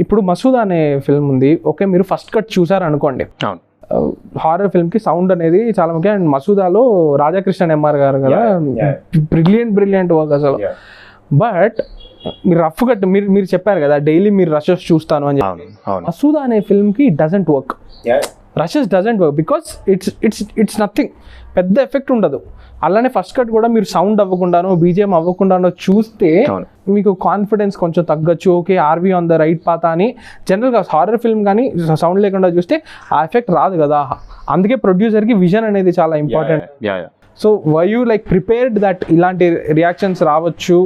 ఇప్పుడు మసూదా అనే ఫిల్మ్ ఉంది, ఓకే, మీరు ఫస్ట్ కట్ చూసారు అనుకోండి. హారర్ ఫిల్మ్కి సౌండ్ అనేది చాలా ముఖ్యం. అండ్ మసూదాలో రాధాకృష్ణన్ ఎంఆర్ గారు కదా, బ్రిలియంట్ వర్క్ అసలు. బట్ మీరు రఫ్ కట్ మీరు చెప్పారు కదా, డైలీ మీరు రషెస్ చూస్తాను అని చెప్పి. మసూదా అనే ఫిల్మ్కి it doesn't work. Rushes doesn't work because it's nothing, పెద్ద ఎఫెక్ట్ ఉండదు. అలానే ఫస్ట్ కట్ కూడా మీరు సౌండ్ అవ్వకుండానో బీజిఎం అవ్వకుండానో చూస్తే మీకు కాన్ఫిడెన్స్ కొంచెం తగ్గచ్చు. Okay, are we on the right path అని. జనరల్గా హారర్ ఫిల్మ్ కానీ సౌండ్ లేకుండా చూస్తే ఆ ఎఫెక్ట్ రాదు కదా. అందుకే ప్రొడ్యూసర్కి విజన్ అనేది చాలా important. So why you like prepared that ఇలాంటి రియాక్షన్స్ రావచ్చు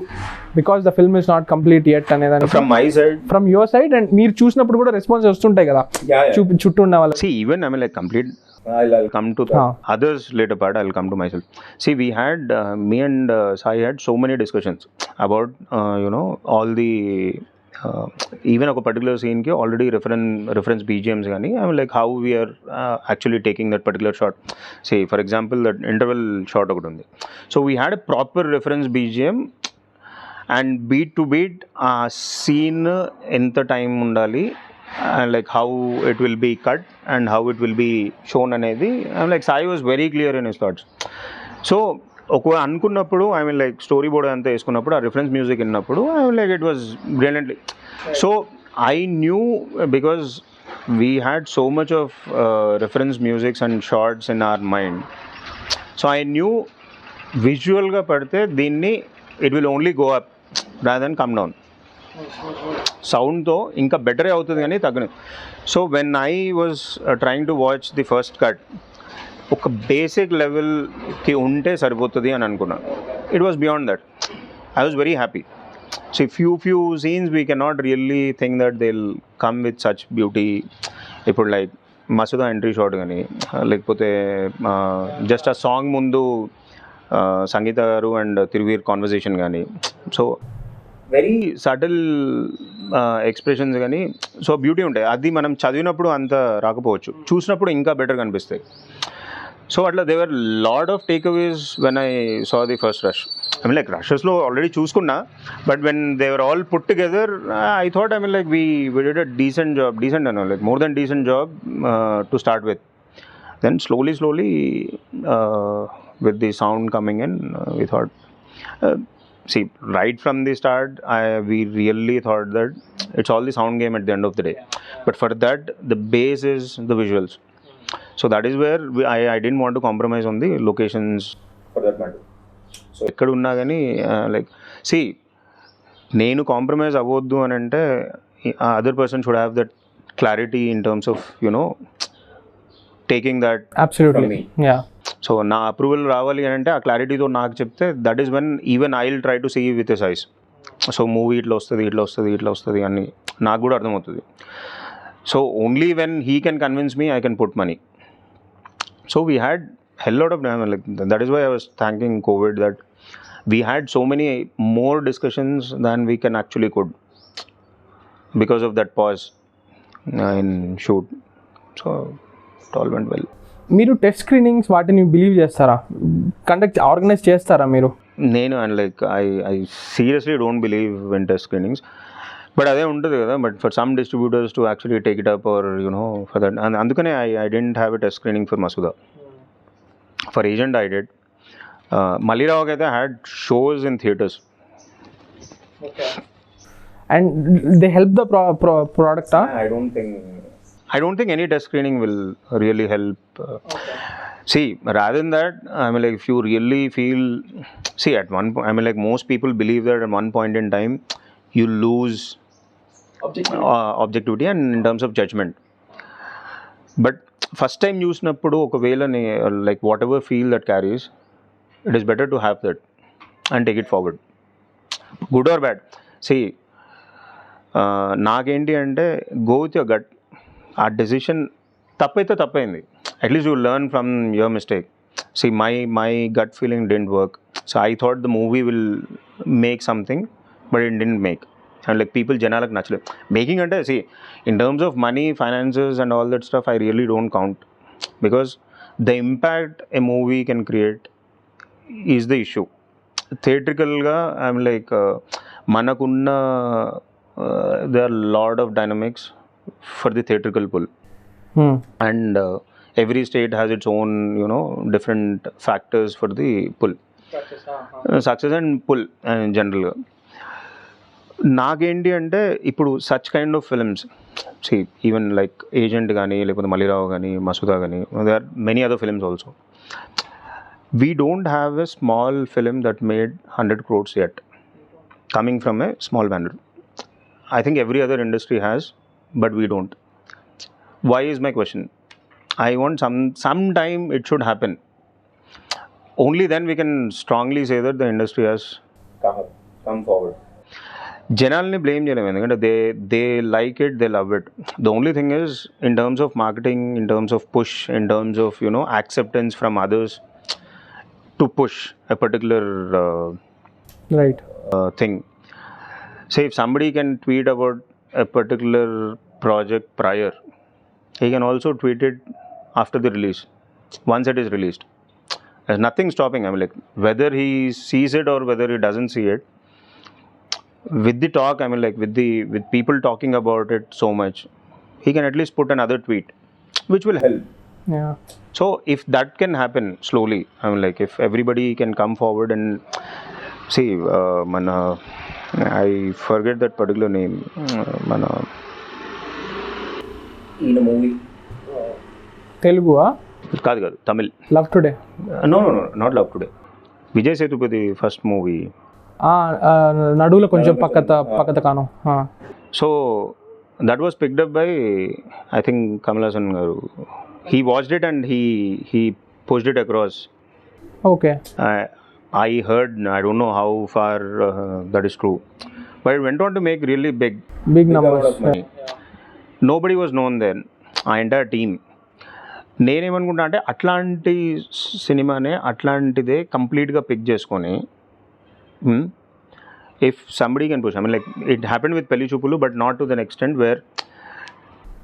because the film is not complete yet అనేదాన్ని ఫ్రమ్ యువర్ సైడ్? అండ్ మీరు చూసినప్పుడు కూడా రెస్పాన్స్ వస్తుంటాయి కదా చుట్టూ ఉన్న వాళ్ళు. See, even I mean like complete, I'll come to others later part, I'll come to myself. See, we had me and Sai had so many discussions about all the even ఒక particular సీన్కి already reference BGMs కానీ I mean like how we're actually taking that particular shot. Say for example that interval shot ఒకటి ఉంది. So we had a proper reference BGM and beat to beat ఆ scene ఎంత time ఉండాలి and like how it will be cut and how it will be shown అనేది I'm like Sai was very clear in his thoughts. So ఒకవేళ అనుకున్నప్పుడు I mean like story board అంతా వేసుకున్నప్పుడు ఆ reference music విన్నప్పుడు I mean like it was brilliantly. So I knew because we had so much of reference musics and shots in our mind. So I knew visualగా పడితే దీన్ని it will only go up rather than come down. సౌండ్తో ఇంకా బెటరే అవుతుంది కానీ తగ్గను. So when I was trying to watch the first cut, ఒక basic లెవెల్కి ఉంటే సరిపోతుంది అని అనుకున్నా. It was beyond that. I was very happy. So few scenes we cannot really think that they will come with such beauty. ఇప్పుడు like Masooda entry shot కానీ, లేకపోతే just ఆ సాంగ్ ముందు సంగీత గారు అండ్ తిరువీర్ కాన్వర్సేషన్ కానీ, సో వెరీ సటిల్ ఎక్స్ప్రెషన్స్ కానీ so beauty ఉంటాయి. అది మనం చదివినప్పుడు అంత రాకపోవచ్చు, చూసినప్పుడు ఇంకా బెటర్ కనిపిస్తాయి. సో అట్లా there were lot of takeaways when I saw the first rush. I mean like రషెస్లో ఆల్రెడీ చూసుకున్నా, but when they were all put together I thought I mean like we did a decent అన్న, like more than decent job to start with. Then slowly with the sound coming in, we thought, see, right from the start, we really thought that it's all the sound game at the end of the day. But for that, the base is the visuals. So that is where I didn't want to compromise on the locations for that matter. So ekkada unna gani like, see, nenu compromise avoddu అని అంటే other person should have that clarity in terms of, you know, taking that absolutely from me. yeah. So నా approval రావాలి అని అంటే ఆ క్లారిటీతో నాకు చెప్తే that is when even I will try to see with a size. So movie ఇట్లా వస్తుంది అని నాకు కూడా అర్థమవుతుంది. So only when he can convince me I can put money. So we had hell lot of time, like that is why I was thanking COVID that we had so many more discussions than we can actually could because of that pause in shoot. So it all went well. మీరు test screenings వాటిని believe చేస్తారా, organise చేస్తారా మీరు? నేను and like I seriously don't believe in test screenings. But అదే ఉంటుంది కదా, but for some distributors to actually take it up or you know for that, అందుకనే I didn't have a test screening for Masooda. For Agent I did. మల్లిరావుకి అయితే had shows in theatres. And they help the product. I don't think any test screening will really help. See, rather than that, I mean, like, if you really feel, see, at one point, I mean, like, most people believe that at one point in time, you lose objectivity and in terms of judgment. But first time చూసినప్పుడు ఒకవేళ like whatever feel that carries, it is better to have that and take it forward, good or bad. See, నాకేంటి అంటే go with your gut. ఆ decision తప్పైతే తప్పైంది, at least you learn from your mistake. See, my gut feeling didn't work, so I thought the movie will make something, but it didn't make. And like people జనాలకు నచ్చలేదు making అంటే. See, in terms of money, finances and all that stuff, I really don't count, because the impact a movie can create is the issue. థియేట్రికల్గా I'm like మనకున్న there are a lot of dynamics for the theatrical pull. And every state has its own, you know, different factors for the pull, success and pull in general. నాకేంటి అంటే ఇప్పుడు such kind of films, see, even like agent కానీ లేకపోతే మల్లిరావు కానీ మసూదా కానీ, there are many other films also. We don't have a small film that made 100 crores yet, coming from a small banner. I think every other industry has, but we don't. Why is my question. I want sometime it should happen. Only then we can strongly say that the industry has come forward. జనాల్ని blame చేయలేము, ఎందుకంటే they like it, they love it. The only thing is in terms of marketing, in terms of push, in terms of, you know, acceptance from others to push a particular right thing. Say if somebody can tweet about a particular project prior, he can also tweet it after the release, once it is released. There's nothing stopping. I mean, like, whether he sees it or whether he doesn't see it, with the talk, I mean, like, with people talking about it so much, he can at least put another tweet, which will help. Yeah. So if that can happen slowly, I mean, like, if everybody can come forward and see, I forget that particular name. మన ఈయన movie తెలుగువా? కాదు Tamil. Love today? No not love today. Vijay Sethupathi first movie. నడువులో కొంచెం పక్కత కాను. So that was picked up by I think Kamal Haasan garu. He watched it and he pushed it across. Okay. I heard, I don't know how far that is true, but it went on to make really big numbers of money. Nobody was known then. Our entire team. నేనేమనుకుంటా అంటే అట్లాంటి సినిమానే అట్లాంటిదే కంప్లీట్గా pick చేసుకొని if somebody can push, I mean like it happened with Pelli Choopulu but not to that extent where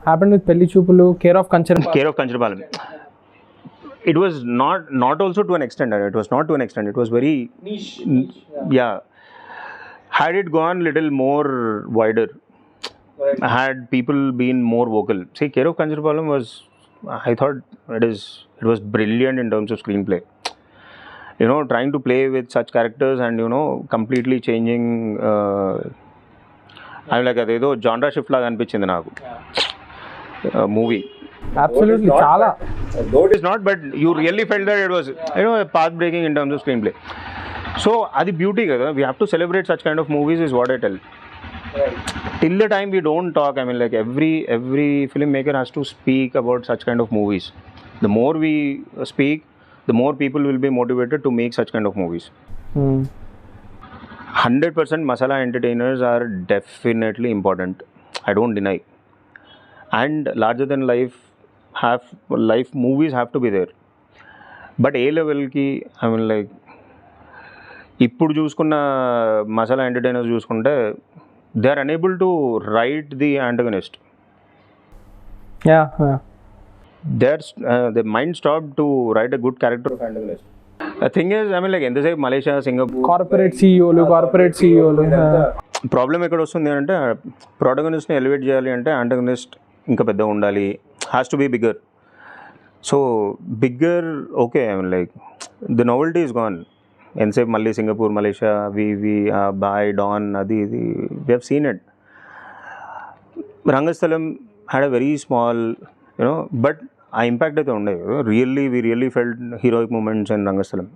happened with Pelli Choopulu, Care of Kancharapalam. It was not also to an extent. It was not to an extent. It was very niche. Yeah. Had it gone little more wider, right. Had people been more vocal. See, Care of Kancharapalam was, I thought it was brilliant in terms of screenplay. You know, trying to play with such characters and, you know, completely changing. I'm like, adedo genre shift laga anpichindi naaku. Movie. Absolutely, chala. Though it is not, but you really felt that it was, you know, path breaking in terms of screenplay. So adi beauty kada, we have to celebrate such kind of movies is what I tell. Right. Till the time we don't talk, I mean like every filmmaker has to speak about such kind of movies. The more we speak, the more people will be motivated to make such kind of movies. 100% masala entertainers are definitely important. I don't deny. And larger than life movies have to be there. But A level ki, I mean like ఇప్పుడు చూసుకున్న masala entertainers చూసుకుంటే they are unable to write the antagonist. The mind stop to write a good character of antagonist. The thing is, I mean like ఎంతసేపు Malaysia, Singapore corporate సిఇఓలు problem ఎక్కడ వస్తుంది అంటే ప్రొటగనిస్ట్ని elevate చేయాలి అంటే యాంటగనిస్ట్ ఇంకా పెద్దగా ఉండాలి, has to be bigger. So bigger okay, I mean like the novelty is gone. ఎంతసేపు మళ్ళీ సింగపూర్, మలేషియా, బాయ్, డాన్, అది ఇది we have seen it. Rangasthalam had a very small, you know, but ఆ ఇంపాక్ట్ అయితే ఉండే. We really felt heroic moments in Rangasthalam.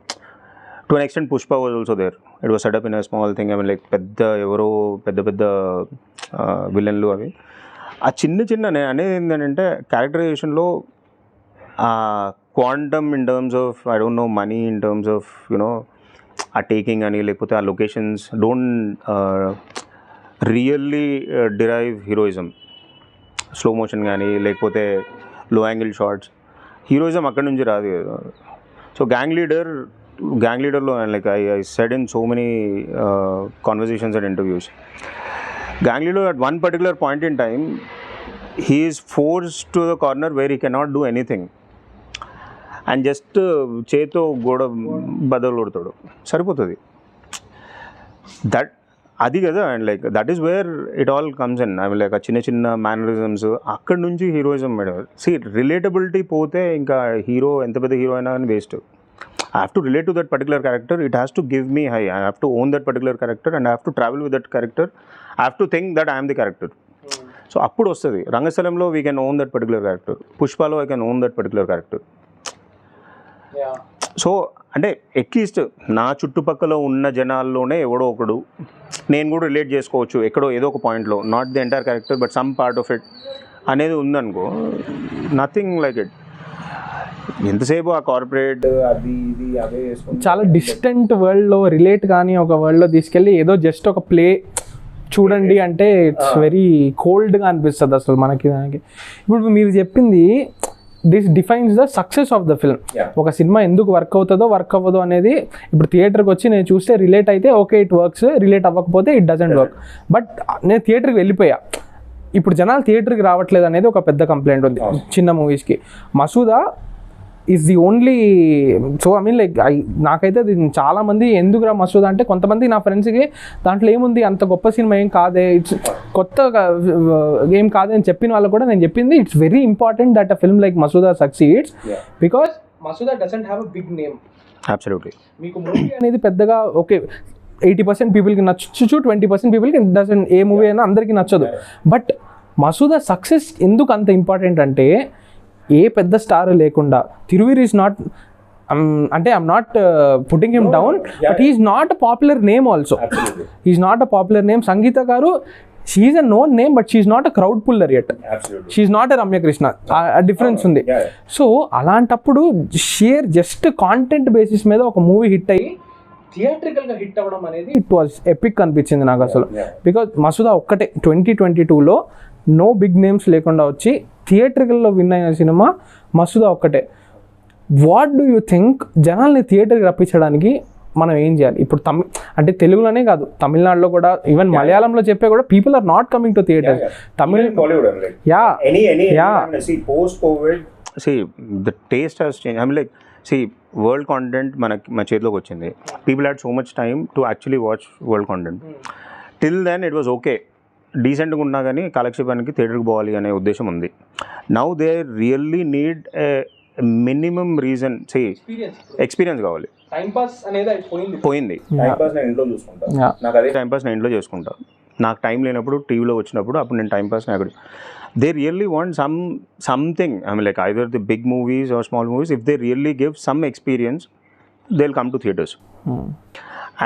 To an extent Pushpa was also there. It was set up in a small thing. I mean like పెద్ద విలన్లు అవి. ఆ చిన్న అనేది ఏంటంటే క్యారెక్టరైజేషన్లో quantum in terms of, I don't know, money in terms of, you know, ఆ taking అని, లేకపోతే ఆ locations don't really derive heroism. Slow motion కానీ లేకపోతే లో యాంగిల్ షార్ట్స్, హీరోయిజం అక్కడి నుంచి రాదు కదా. సో గ్యాంగ్ లీడర్లో like I said in so many conversations and interviews, Gang Leader at one particular point in time, he is forced to the corner where he cannot do anything. And just చేతో గోడ బదలు కొడతాడు, సరిపోతుంది. That అది కదా. And like that is where it all comes in. I mean like ఆ చిన్న mannerisms అక్కడి నుంచి హీరోయిజం మేడం. సి రిలేటబిలిటీ పోతే ఇంకా హీరో ఎంత పెద్ద హీరో అయినా అని waste. I have to relate to that particular character. It has to give me high. I have to own that particular character and I have to travel with that character. I have to think that I am the character. So appudu ostadi. Rangastalamlo we can own that particular character. Pushpalo I can own that particular character. Yeah. So అంటే at least నా చుట్టుపక్కల ఉన్న జనాల్లోనే ఎవడో ఒకడు నేను కూడా relate చేసుకోవచ్చు ఎక్కడో ఏదో ఒక పాయింట్లో. Not the entire character but some part of it అనేది ఉందనుకో, నథింగ్ లైక్ ఇట్. ఎంతసేపు ఆ కార్పొరేట్ అది ఇది అవే చాలా డిస్టెంట్ వరల్డ్లో రిలేట్ కానీ ఒక వరల్డ్లో తీసుకెళ్ళి ఏదో జస్ట్ ఒక ప్లే చూడండి అంటే ఇట్స్ వెరీ కోల్డ్గా అనిపిస్తుంది అసలు మనకి. దానికి ఇప్పుడు మీరు చెప్పింది this defines the success of the film. ఒక సినిమా ఎందుకు వర్క్ అవుతుందో వర్క్ అవ్వదో అనేది ఇప్పుడు థియేటర్కి వచ్చి నేను చూస్తే రిలేట్ అయితే ఓకే ఇట్ వర్క్స్, రిలేట్ అవ్వకపోతే ఇట్ డజంట్ వర్క్. బట్ నేను థియేటర్కి వెళ్ళిపోయా, ఇప్పుడు జనాలు థియేటర్కి రావట్లేదు అనేది ఒక పెద్ద కంప్లైంట్ ఉంది చిన్న మూవీస్కి. Masooda is the only. So I mean like నాకైతే చాలామంది ఎందుకురా మసూదా అంటే, కొంతమంది నా ఫ్రెండ్స్కి దాంట్లో ఏముంది అంత గొప్ప సినిమా ఏం కాదే, ఇట్స్ కొత్త ఏం కాదే అని చెప్పిన వాళ్ళు కూడా నేను చెప్పింది it's very important that a film like Masooda succeeds because Masooda doesn't have a big name. Absolutely. మీకు మూవీ అనేది పెద్దగా ఓకే 80% పీపుల్కి నచ్చచ్చు, 20% పీపుల్కి డజన్, ఏ మూవీ అయినా అందరికీ నచ్చదు. బట్ మసూదా సక్సెస్ ఎందుకు అంత ఇంపార్టెంట్ అంటే, ఏ పెద్ద స్టార్ లేకుండా, తిరువీర్ ఈజ్ నాట్ అంటే I'm not putting him down, but he's not a popular name also. He's not a popular name. Sangeetha garu, she's a known name, but she's not a crowd puller yet. She's not a Ramya Krishna. ఆ difference ఉంది. So అలాంటప్పుడు just content basis మీద ఒక movie hit అయ్యి థియేట్రికల్గా hit అవ్వడం అనేది it was epic అనిపించింది నాకు అసలు. బికాజ్ మసూదా ఒక్కటే 2022లో నో బిగ్ నేమ్స్ లేకుండా వచ్చి థియేట్రికల్లో విన్ అయిన సినిమా మసూదా ఒక్కటే. వాట్ డూ యూ థింక్, జనాల్ని థియేటర్కి రప్పించడానికి మనం ఏం చేయాలి? ఇప్పుడు అంటే తెలుగులోనే కాదు, తమిళనాడులో కూడా, ఈవెన్ మలయాళంలో చెప్పే కూడా people are not coming to theatre. Tamil the taste has change. I mean like world content మన చేతిలోకి వచ్చింది. People had so much time to actually watch world content. Till then it was okay, డీసెంట్గా ఉన్నా కానీ కాలక్షేపానికి థియేటర్కి పోవాలి అనే ఉద్దేశం ఉంది. Now they really need a minimum reason, experience కావాలి. పోయింది. నాకు అదే టైంపాస్ నేను ఇంట్లో చేసుకుంటా. నాకు టైం లేనప్పుడు టీవీలో వచ్చినప్పుడు అప్పుడు నేను టైంపాస్ అక్కడ. They really want something. I mean, like either the big movies or small movies. If they really give some experience, they'll come to theaters.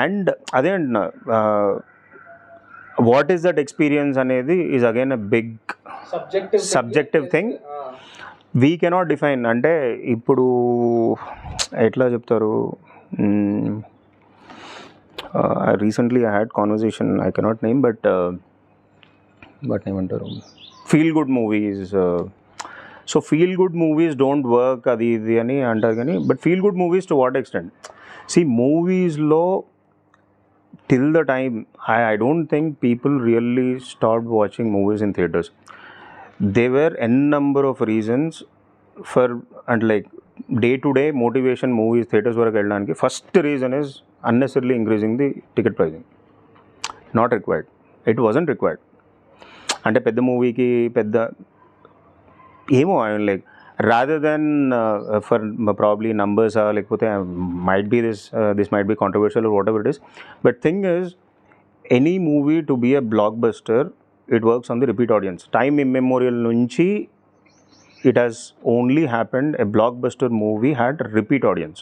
And again, what is that experience? Anedi is again a big subjective thing. We cannot define. Ante ippudu etla cheptaru. Recently, I had conversation. I cannot name, but name antaru. Feel good movies. So feel good movies don't work adi idi ani antaru gani, but feel good movies to what extent? See, movies lo till the time I don't think people really stopped watching movies in theaters. There were n number of reasons for, and like day to day motivation movies theaters varaku vellaniki. First reason is unnecessarily increasing the ticket pricing. Not required. It wasn't required. అంటే పెద్ద మూవీకి పెద్ద ఏమో, like rather than for probably numbers లేకపోతే might be this might be controversial whatever it is, but thing is any movie to be a blockbuster it works on the repeat audience. Time immemorial నుంచి it has only happened a blockbuster movie had repeat audience.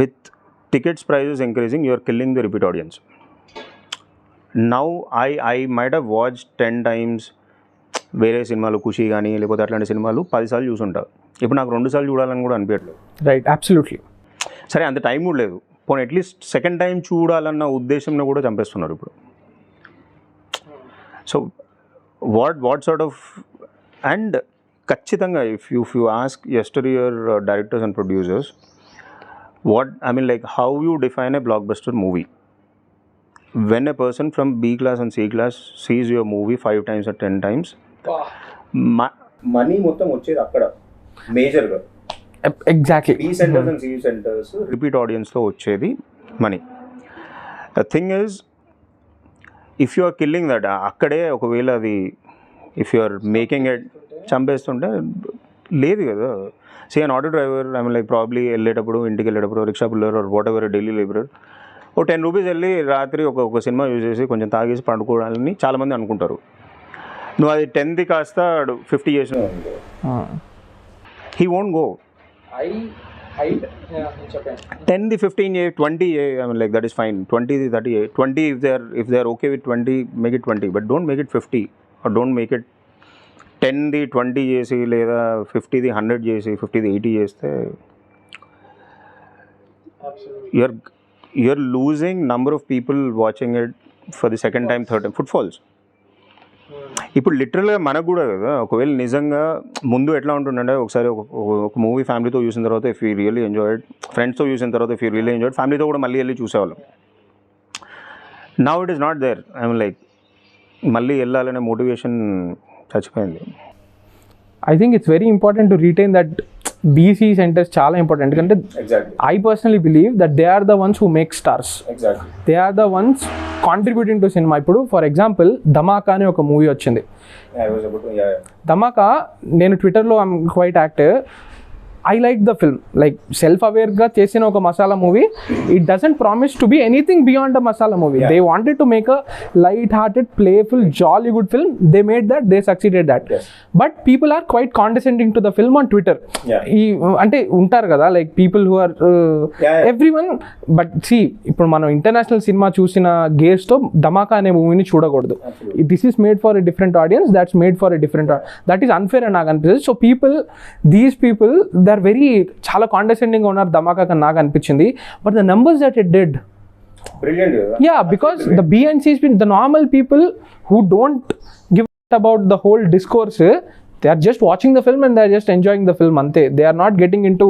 With tickets prices increasing, you are killing the repeat audience. Now I might have watched 10 times వేరే సినిమాలు, ఖుషి కానీ లేకపోతే అట్లాంటి సినిమాలు 10 సార్లు చూసుంటా. ఇప్పుడు నాకు 2 సార్లు చూడాలని కూడా అనిపించట్లేదు. Right, absolutely. సరే, అంత టైం కూడా లేదు. పోనీ అట్లీస్ట్ సెకండ్ టైం చూడాలన్న ఉద్దేశంలో కూడా చంపేస్తున్నారు ఇప్పుడు. So what sort of, and ఖచ్చితంగా if you ask yesteryear directors and producers what I mean like how you define a blockbuster movie. When a person from B class and C class sees your movie 5 times or 10 times, money మొత్తం వచ్చేది అక్కడ మేజర్గా. Exactly. B centers and C centers repeat ఆడియన్స్తో వచ్చేది money. The thing is if you are killing that, అక్కడే ఒకవేళ అది if you are making it చంపేస్తుంటే లేదు కదా. See an auto driver, I mean like probably వెళ్ళేటప్పుడు, ఇంటికి వెళ్ళేటప్పుడు, rickshaw puller or whatever daily labourer, ఓ 10 రూపీస్ వెళ్ళి రాత్రి ఒక సినిమా యూజ్ చేసి కొంచెం తాగేసి పండుకోవాలని చాలామంది అనుకుంటారు. నువ్వు అది 10ది కాస్త 50 చేసిన హీ వోంట్ గో. 10ది 15 20 I mean like that is fine. 20ది 30 20 if they are okay with 20, make it 20, but don't make it 50 or don't make it 10ది 20 చేసి లేదా 50ది 100 చేసి 50ది 80 చేస్తే you're losing number of people watching it for the second time, third time. Footfalls. ఇప్పుడు లిటరల్గా మనకు కూడా కదా, ఒకవేళ నిజంగా ముందు ఎట్లా ఉంటుందంటే, ఒకసారి ఒక మూవీ ఫ్యామిలీతో చూసిన తర్వాత ఇఫ్ యూ రియల్లీ ఎంజాయ్డ్, ఫ్రెండ్స్తో చూసిన తర్వాత ఇఫ్ యూ రియల్లీ ఎంజాయ్డ్, ఫ్యామిలీతో కూడా మళ్ళీ వెళ్ళి చూసేవాళ్ళం. Now it is not there. I mean like మళ్ళీ వెళ్ళాలనే మోటివేషన్ చచ్చిపోయింది. I think it's very important to retain that BC centres చాలా ఇంపార్టెంట్. ఎందుకంటే I personally believe that they are the ones who make stars. They are the ones contributing to cinema. ఇప్పుడు for example Dhamaka అనే ఒక movie వచ్చింది. ధమాకా, నేను ట్విట్టర్లో I'm quite active. I like the film. Like self-aware-గా చేసిన ఒక masala movie, it doesn't promise to be anything beyond a masala movie. They wanted to make a light-hearted, playful, jolly good film. They made that. They succeeded that. But people are quite condescending to the film on Twitter. ఈ అంటే ఉంటారు కదా, like people who are everyone. But see, ఇప్పుడు మనం international cinema చూసిన గేర్స్తో ధమాకా అనే మూవీని చూడకూడదు. This is made for a different audience, that's made for a different, that is unfair అని నాకు అనిపిస్తుంది. So these people they are very చాలా కాండెసెండింగ్గా ఉన్నారు ధమాకా అని నాకు అనిపించింది. But the numbers that it did, yeah, because the B and C's, the normal people who don't give about the whole discourse, they are just watching the film and they are just enjoying the film ante. They are not getting into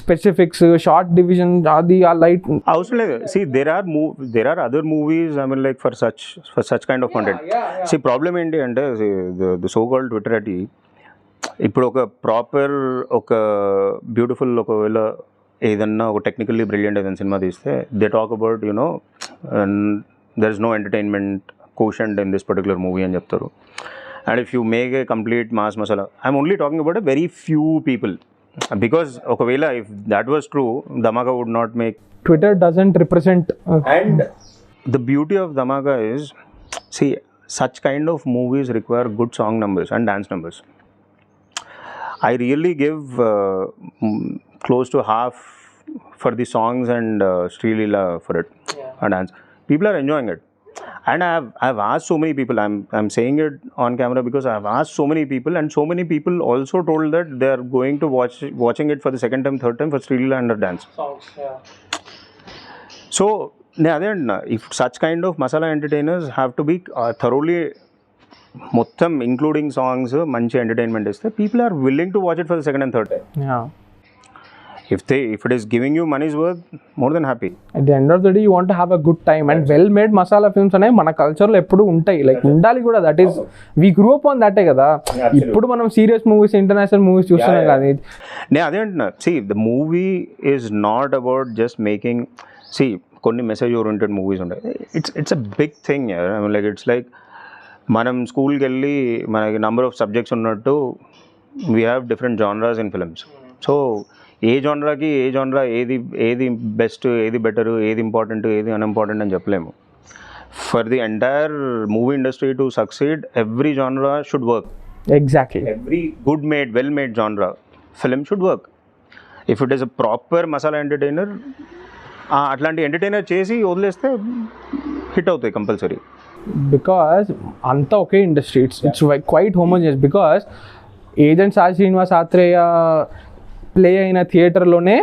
specifics, short division, adi or light. See, there are other movies, I mean, like for such kind of content. See, problem ఏంటి అంటే the so called Twitterati ఇప్పుడు ఒక proper ఒక beautiful ఒకవేళ ఏదన్నా ఒక technically brilliant ఏదైనా సినిమా తీస్తే they talk about you know there is no entertainment quotient in this particular movie అని చెప్తారు. And if you make a complete mass masala, I'm only talking about a very few people, because ఒకవేళ if that was true, Dhamaka would not make. Twitter doesn't represent and the beauty of Dhamaka is, see, such kind of movies require good song numbers and dance numbers. I really give close to half for the songs and Sri Leela for it, and dance. People are enjoying it, and I've asked so many people. I'm saying it on camera because I've asked so many people, and so many people also told that they are going to watching it for the second time, third time for Sri Leela and her dance songs. So if such kind of masala entertainers have to be thoroughly మొత్తం including songs మంచి entertainment ఇస్తే people are willing to watch it for the second and third time. If it is giving you money's worth, more than happy. At the end of the day, you want to have a good time, and well-made masala films అనేవి మన కల్చర్లో ఎప్పుడు ఉంటాయి, like ఉండాలి కూడా. That is we grew up on దట్టే కదా. ఇప్పుడు మనం సీరియస్ మూవీస్, ఇంటర్నేషనల్ మూవీస్ చూస్తున్నాం కానీ నేను అదే అంటున్నా. See the movie is not about just making. See కొన్ని మెసేజ్ ఓరియంటెడ్ మూవీస్ ఉంటాయి. It's a big thing. I mean like it's like మనం స్కూల్కి వెళ్ళి మనకి నెంబర్ ఆఫ్ సబ్జెక్ట్స్ ఉన్నట్టు we have different genres in films. So ఏ జానరాకి ఏ జానరా ఏది బెస్ట్, ఏది బెటర్, ఏది ఇంపార్టెంట్, ఏది అన్ఇంపార్టెంట్ అని చెప్పలేము. For the entire movie industry to succeed, every genre should work. Exactly. Every good made, well made genre film should work. If it is a proper masala entertainer, అట్లాంటి entertainer చేసి వదిలేస్తే hit అవుతాయి compulsory. Because అంతా ఒకే industry, it's quite homogeneous. Because agent Sai Srinivas Athreya play అయిన థియేటర్లోనే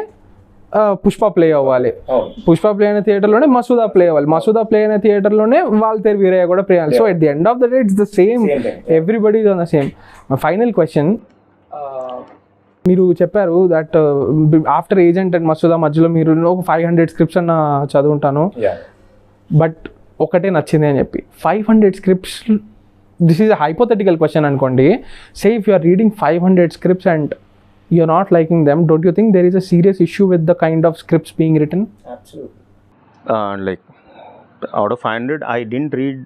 Pushpa play అవ్వాలి, Pushpa play అయిన థియేటర్లోనే మసూదా ప్లే అవ్వాలి, మసూదా ప్లే అయిన థియేటర్లోనే వాల్తేరు వీరయ్య కూడా ప్లే అవ్వాలి. So at the end of the day it's the same, everybody is on the same. Final question, మీరు చెప్పారు that after agent and Masooda మధ్యలో మీరు ఒక 500 స్క్రిప్ట్స్ అన్న చదువుంటాను, బట్ ఒకటే నచ్చింది అని చెప్పి 500 scripts. This is a hypothetical question అనుకోండి. Say if you are reading 500 scripts and you're not liking them, don't you think there is a serious issue with the kind of scripts being written? Absolutely. Like out of 500, I didn't read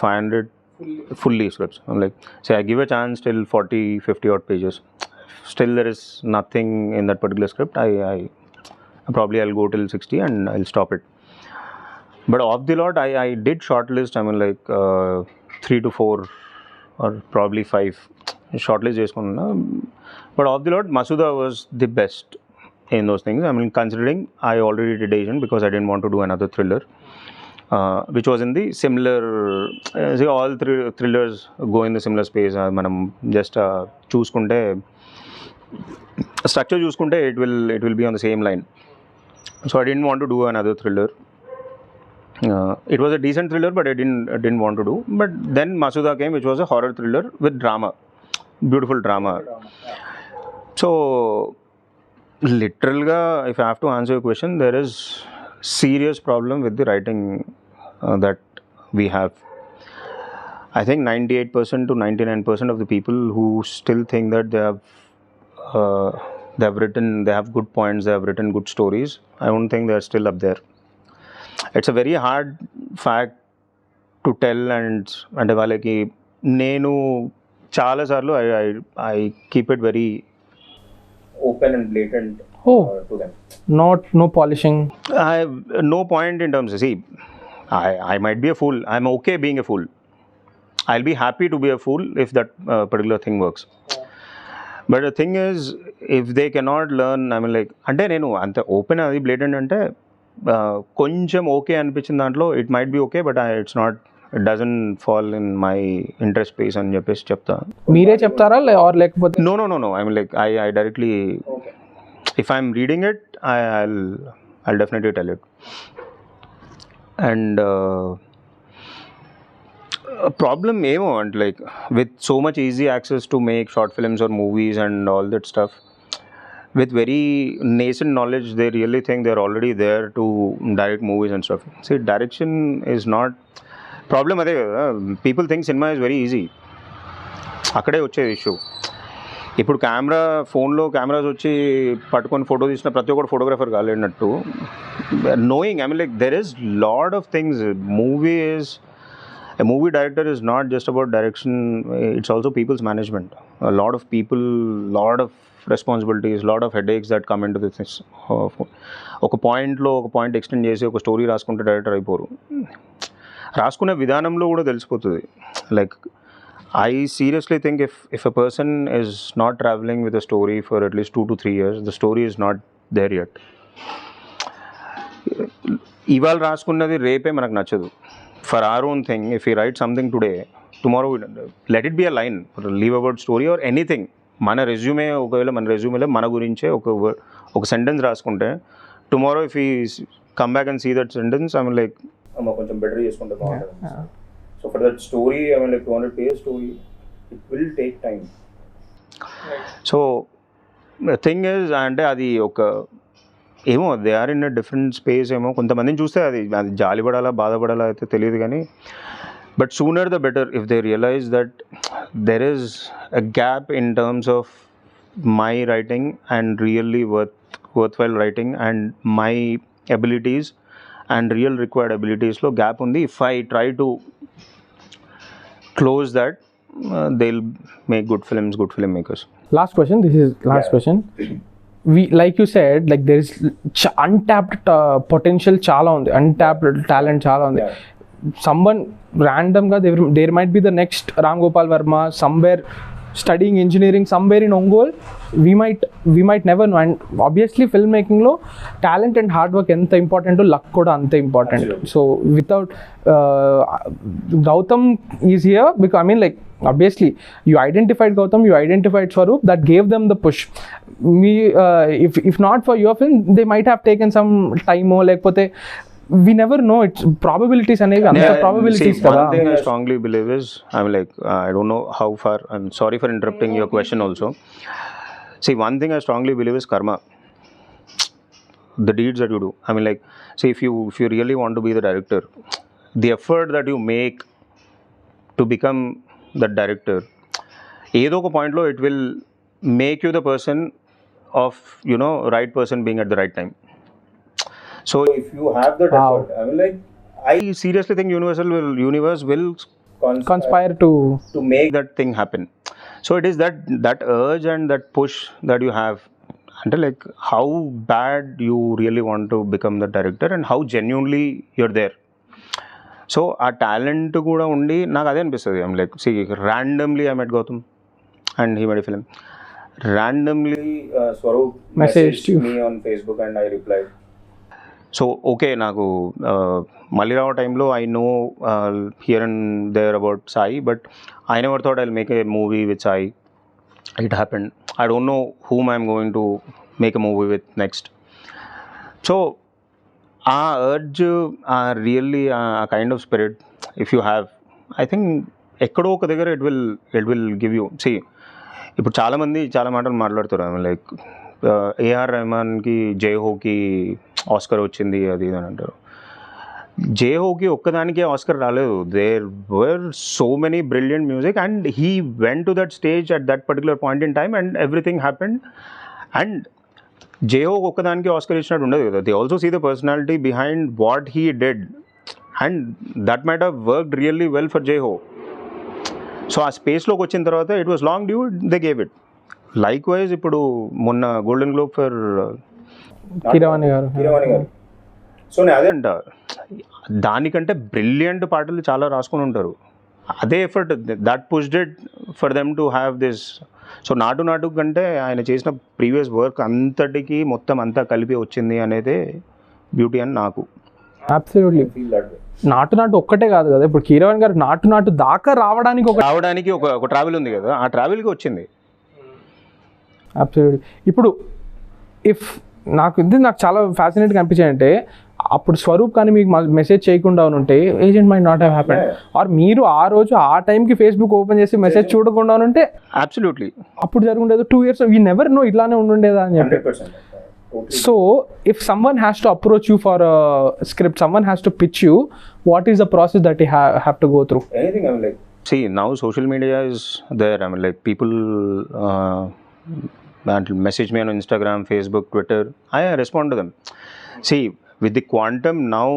500 fully scripts. Like say I give a chance till 40-50 odd pages, still there is nothing in that particular script, I probably I'll go till 60 and I'll stop it. But of the lot, I did shortlist, I mean like 3 to 4 or probably 5 shortlist చేసుకున్నా. But of the lot, Masuda was the best in those things. I mean, considering I already did Agent because I didn't want to do another thriller, which was in the similar. See, all thrillers go in the similar space. Manam just chooskunte structure chooskunte it will be on the same line. So I didn't want to do another thriller. It was a decent thriller, but I didn't want to do. But then Masuda came, which was a horror thriller with drama, beautiful drama. So literally, if I have to answer your question, there is serious problem with the writing that we have. I think 98% to 99% of the people who still think that they have good points, they have written good stories, I don't think they are still up there. It's a very hard fact to tell, and వాళ్ళకి నేను చాలాసార్లు I keep it very open and blatant Oh. to them. No polishing. I have no point in terms of, see, I might be a fool. I'm okay being a fool. I'll be happy to be a fool if that particular thing works. But the thing is, if they cannot learn, I mean, like, అంటే నేను అంత open అది blatant అంటే కొంచెం okay అనిపించిన దాంట్లో it might be okay but it's not, it doesn't fall in my interest space అని చెప్పేసి చెప్తా. మీరే చెప్తారా ఆర్ లేకపోతే? No. I mean, like, I directly, if I'm reading it, I'll definitely tell it. And problem ఏమో అంటే like with so much easy access to make short films or movies and all that stuff, with very nascent knowledge, they really think they're already there to direct movies and stuff. See, direction is not problem. అదే కదా, people think cinema is very easy. అక్కడే వచ్చేది issue. ఇప్పుడు ఫోన్లో cameras వచ్చి పట్టుకొని photo తీసిన ప్రతి ఒక్కరు ఫోటోగ్రాఫర్ కాలేనట్టు, knowing, I mean, like, there is lot of things. A movie director is not just about direction, it's also people's management. A lot of people, lot of responsibilities, lot of headaches that come into this. ఒక point extend చేసి ఒక story రాసుకుంటే director అయిపోరు. రాసుకునే విధానంలో కూడా తెలిసిపోతుంది. Like, I seriously think if a person is not traveling with a story for at least 2 to 3 years, the story is not there yet. ఇవాళ రాసుకున్నది రేపే మనకు నచ్చదు. For our own thing, if we write something today, tomorrow let it be a line, leave a word story or anything. మన resume, ఒకవేళ మన రెజ్యూమేలో మన గురించే ఒక సెంటెన్స్ రాసుకుంటే, tomorrow if I come back and see that sentence, I mean, like, కొంచెం better చేసుకుంటే బాగుంటుంది. So for that story, I mean, like 200 pages story, it will take time. So thing is, అంటే అది ఒక ఏమో, they are in a different space ఏమో. కొంతమందిని చూస్తే అది జాలిపడాలా బాధపడాలా అయితే తెలియదు కానీ, but sooner the better if they realise that there is a gap in terms of my writing and really worthwhile writing and my abilities and real required అబిలిటీస్లో గ్యాప్ ఉంది. If I try to close that, they will make good film makers. Last question, this is last question. We, like you said, like, there is untapped potential chala undi, untapped talent chala undi. Someone random ga, there might be the next Ram Gopal Verma somewhere studying engineering somewhere in Ongole. We might never know. And obviously filmmaking lo talent and hard work enta important, luck kuda ante important. Absolutely. So without Gautam is here because, I mean, like, obviously you identified Gautam, you identified Swaroop, that gave them the push. If not for your film, they might have taken some time or lekapothe, we never know. It's probabilities anevi anta probabilities kada. One thing I strongly believe is, I mean, like, I don't know how far, I'm sorry for interrupting your question also. See, one thing I strongly believe is karma, the deeds that you do. I mean, like, see, if you really want to be the director, the effort that you make to become that director, ఏదో ఒక పాయింట్లో it will make you the person of, you know, right person being at the right time. So if you have that effort, I mean, like, I seriously think universe will conspire to make that thing happen. So it is that urge and that push that you have, and like how bad you really want to become the director and how genuinely you're there. So ఆ talent కూడా ఉండి నాకు అదే అనిపిస్తుంది. I'm like, see, randomly I met Gautam and he made a film. Randomly Swaroop messaged me on Facebook and I replied. So okay, నాకు మళ్ళీ రావ టైంలో I know here and there about Sai, but I never thought I'll make a movie with Sai. It happened. I don't know whom I'm going to make a movie with next. So uh urge, uh really uh kind of spirit if you have, I think ఎక్కడో ఒక దగ్గర it will give you. See, ఇప్పుడు చాలామంది చాలా మాటలు మాట్లాడుతారు. Like A R రెహమాన్కి జైహోకి ఆస్కర్ వచ్చింది అది ఇది అని అంటారు. జైహోకి ఒక్కదానికే ఆస్కర్ రాలేదు. There were so many brilliant music and he went to that stage at that particular point in time and everything happened. And Jai Ho ఒక్కదానికి ఆస్కర్ ఇచ్చినట్టు ఉండదు కదా. They also see the personality behind what he did and that might have worked really well for Jai Ho. So ఆ స్పేస్లోకి వచ్చిన తర్వాత it was long due, they gave it. Like wise ఇప్పుడు మొన్న గోల్డెన్ గ్లోబ్ ఫర్ కీరవాణి గారు. సో నేను అదే అంట, దానికంటే బ్రిలియంట్ పాటలు చాలా రాసుకొని ఉంటారు. అదే effort that pushed it for them to have this. So నాటు కంటే ఆయన చేసిన ప్రీవియస్ వర్క్ అంతటికి మొత్తం అంతా కలిపి వచ్చింది అనేది బ్యూటీ అని నాకు. అబ్సల్యూట్లీ. నాటు ఒక్కటే కాదు కదా, ఇప్పుడు కీరవాణి గారు నాటు దాకా రావడానికి ఒక ట్రావెల్ ఉంది కదా, ఆ ట్రావెల్కి వచ్చింది. అబ్సల్యూట్లీ. ఇప్పుడు నాకు చాలా ఫ్యాసినేట్గా అనిపించింది అంటే, అప్పుడు స్వరూప్ కానీ మీకు మెసేజ్ చేయకుండా ఉంటే agent might not have happened. Or మీరు ఆ రోజు ఆ టైంకి ఫేస్బుక్ ఓపెన్ చేసి మెసేజ్ చూడకుండా ఉంటే అబ్సల్యూట్లీ అప్పుడు జరుగుండేది. 2 years వీ నెవర్ నో ఇట్లానే ఉండుండేదా అని చెప్పి. So if someone has to approach you for script, someone has to pitch you, what is the process that you have to go through? See, now social media is there. I mean, like people message me on Instagram, Facebook, Twitter. I respond to them. See, with the quantum now,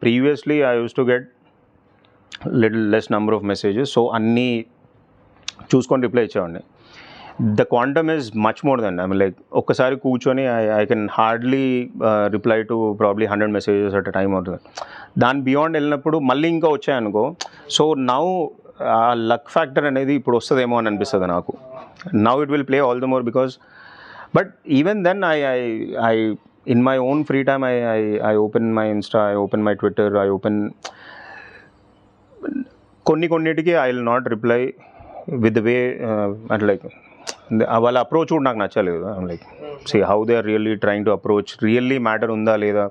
previously I used to get little less number of messages. So, anni choosukoni reply ichevandi. The quantum is much more than, I mean, like okkasari కూర్చొని I can hardly reply to probably 100 messages at a time or దాని beyond వెళ్ళినప్పుడు మళ్ళీ ఇంకా వచ్చాయనుకో. So now ఆ luck factor అనేది ఇప్పుడు వస్తుందేమో అని అనిపిస్తుంది నాకు. Now it will play all the more because, but even then I in my own free time I open my Insta, I open my Twitter, I open కొన్నిటికి I will not reply with the way అంటే like వాళ్ళ approach కూడా నాకు నచ్చలేదు. Like see how they are really trying to approach, really matter ఉందా లేదా.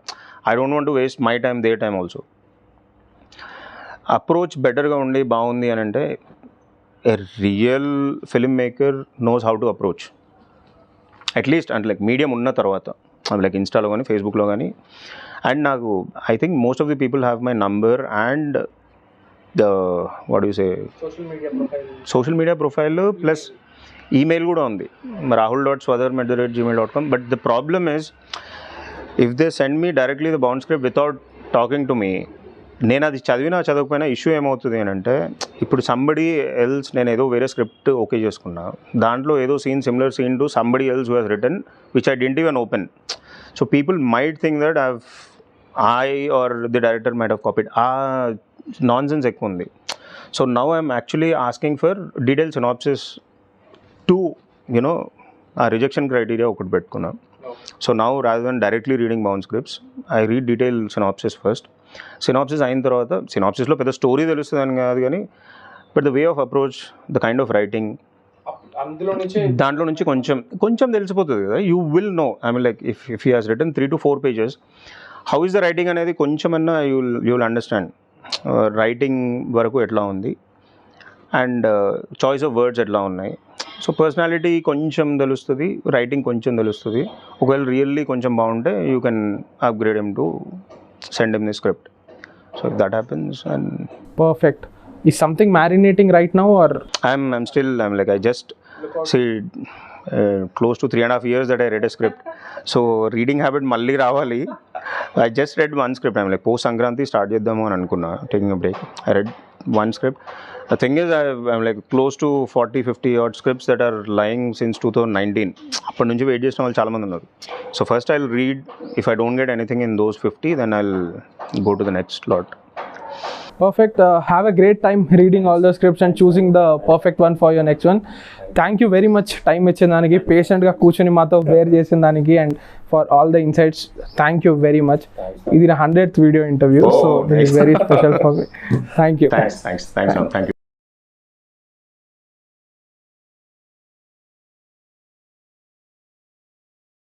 I don't want to waste my time, their time also. Approach బెటర్గా ఉండి బాగుంది అని అంటే ఏ real film maker knows how to approach at least అంటే లైక్ మీడియం ఉన్న తర్వాత, లైక్ ఇన్స్టాలో కానీ ఫేస్బుక్లో కానీ. అండ్ నాకు I think most of the people have my number and the what you say social media profile plus email కూడా ఉంది, rahul.swadhar@gmail.com. But the problem is if they send me directly the bound script without talking to me, నేను అది చదవకపోయినా issue ఏమవుతుంది అని అంటే, ఇప్పుడు somebody else నేను ఏదో వేరే స్క్రిప్ట్ ఓకే చేసుకున్నా, దాంట్లో ఏదో similar scene to somebody else who he's written which I didn't even open. So people might think that I or the director might have copied. ఆ నాన్ సెన్స్ ఎక్కువ ఉంది. So now I'm actually asking for detail synopsis to you know ఆ rejection criteria ఒకటి పెట్టుకున్నా. So now rather than directly reading bound scripts, I read detailed synopsis first. Synopsis అయిన తర్వాత సినాప్సిస్లో పెద్ద story తెలుస్తుంది అని కాదు కానీ, but the way of approach, the kind of writing, దాంట్లో నుంచి కొంచెం తెలిసిపోతుంది కదా. You will know, I mean like if he has written 3 to 4 pages, how is the writing అనేది కొంచెమన్నా యూ విల్ అండర్స్టాండ్. రైటింగ్ వరకు ఎట్లా ఉంది అండ్ చాయిస్ ఆఫ్ వర్డ్స్ ఎట్లా ఉన్నాయి. సో పర్సనాలిటీ కొంచెం తెలుస్తుంది, రైటింగ్ కొంచెం తెలుస్తుంది. ఒకవేళ రియల్లీ కొంచెం బాగుంటే you can upgrade him to send him the script. So if that happens and perfect. Is something marinating right now or? I'm still like I just see close to 3.5 years that I read a script. So reading habit malli ravali. I just read one script. I'm like post Sankranti start cheddamo అని అనుకున్నా, taking a break. I read one script. The thing is I'm like close to 40-50 odd scripts that are lying since 2019. అప్పటి నుంచి wait చేసిన వాళ్ళు చాలా మంది ఉన్నారు. So first I'll read. If I don't get anything in those 50, then I'll go to the next lot. Perfect. Have a great time reading all the scripts and choosing the perfect one for your next one. Thank you very much time ఇచ్చిన దానికి, పేషెంట్గా కూర్చొని మాతో wear చేసిన దానికి, and for all the insights thank you very much. ఇది నా 100th video interview, so it is very special for me. Thank you. Thanks. Thank you.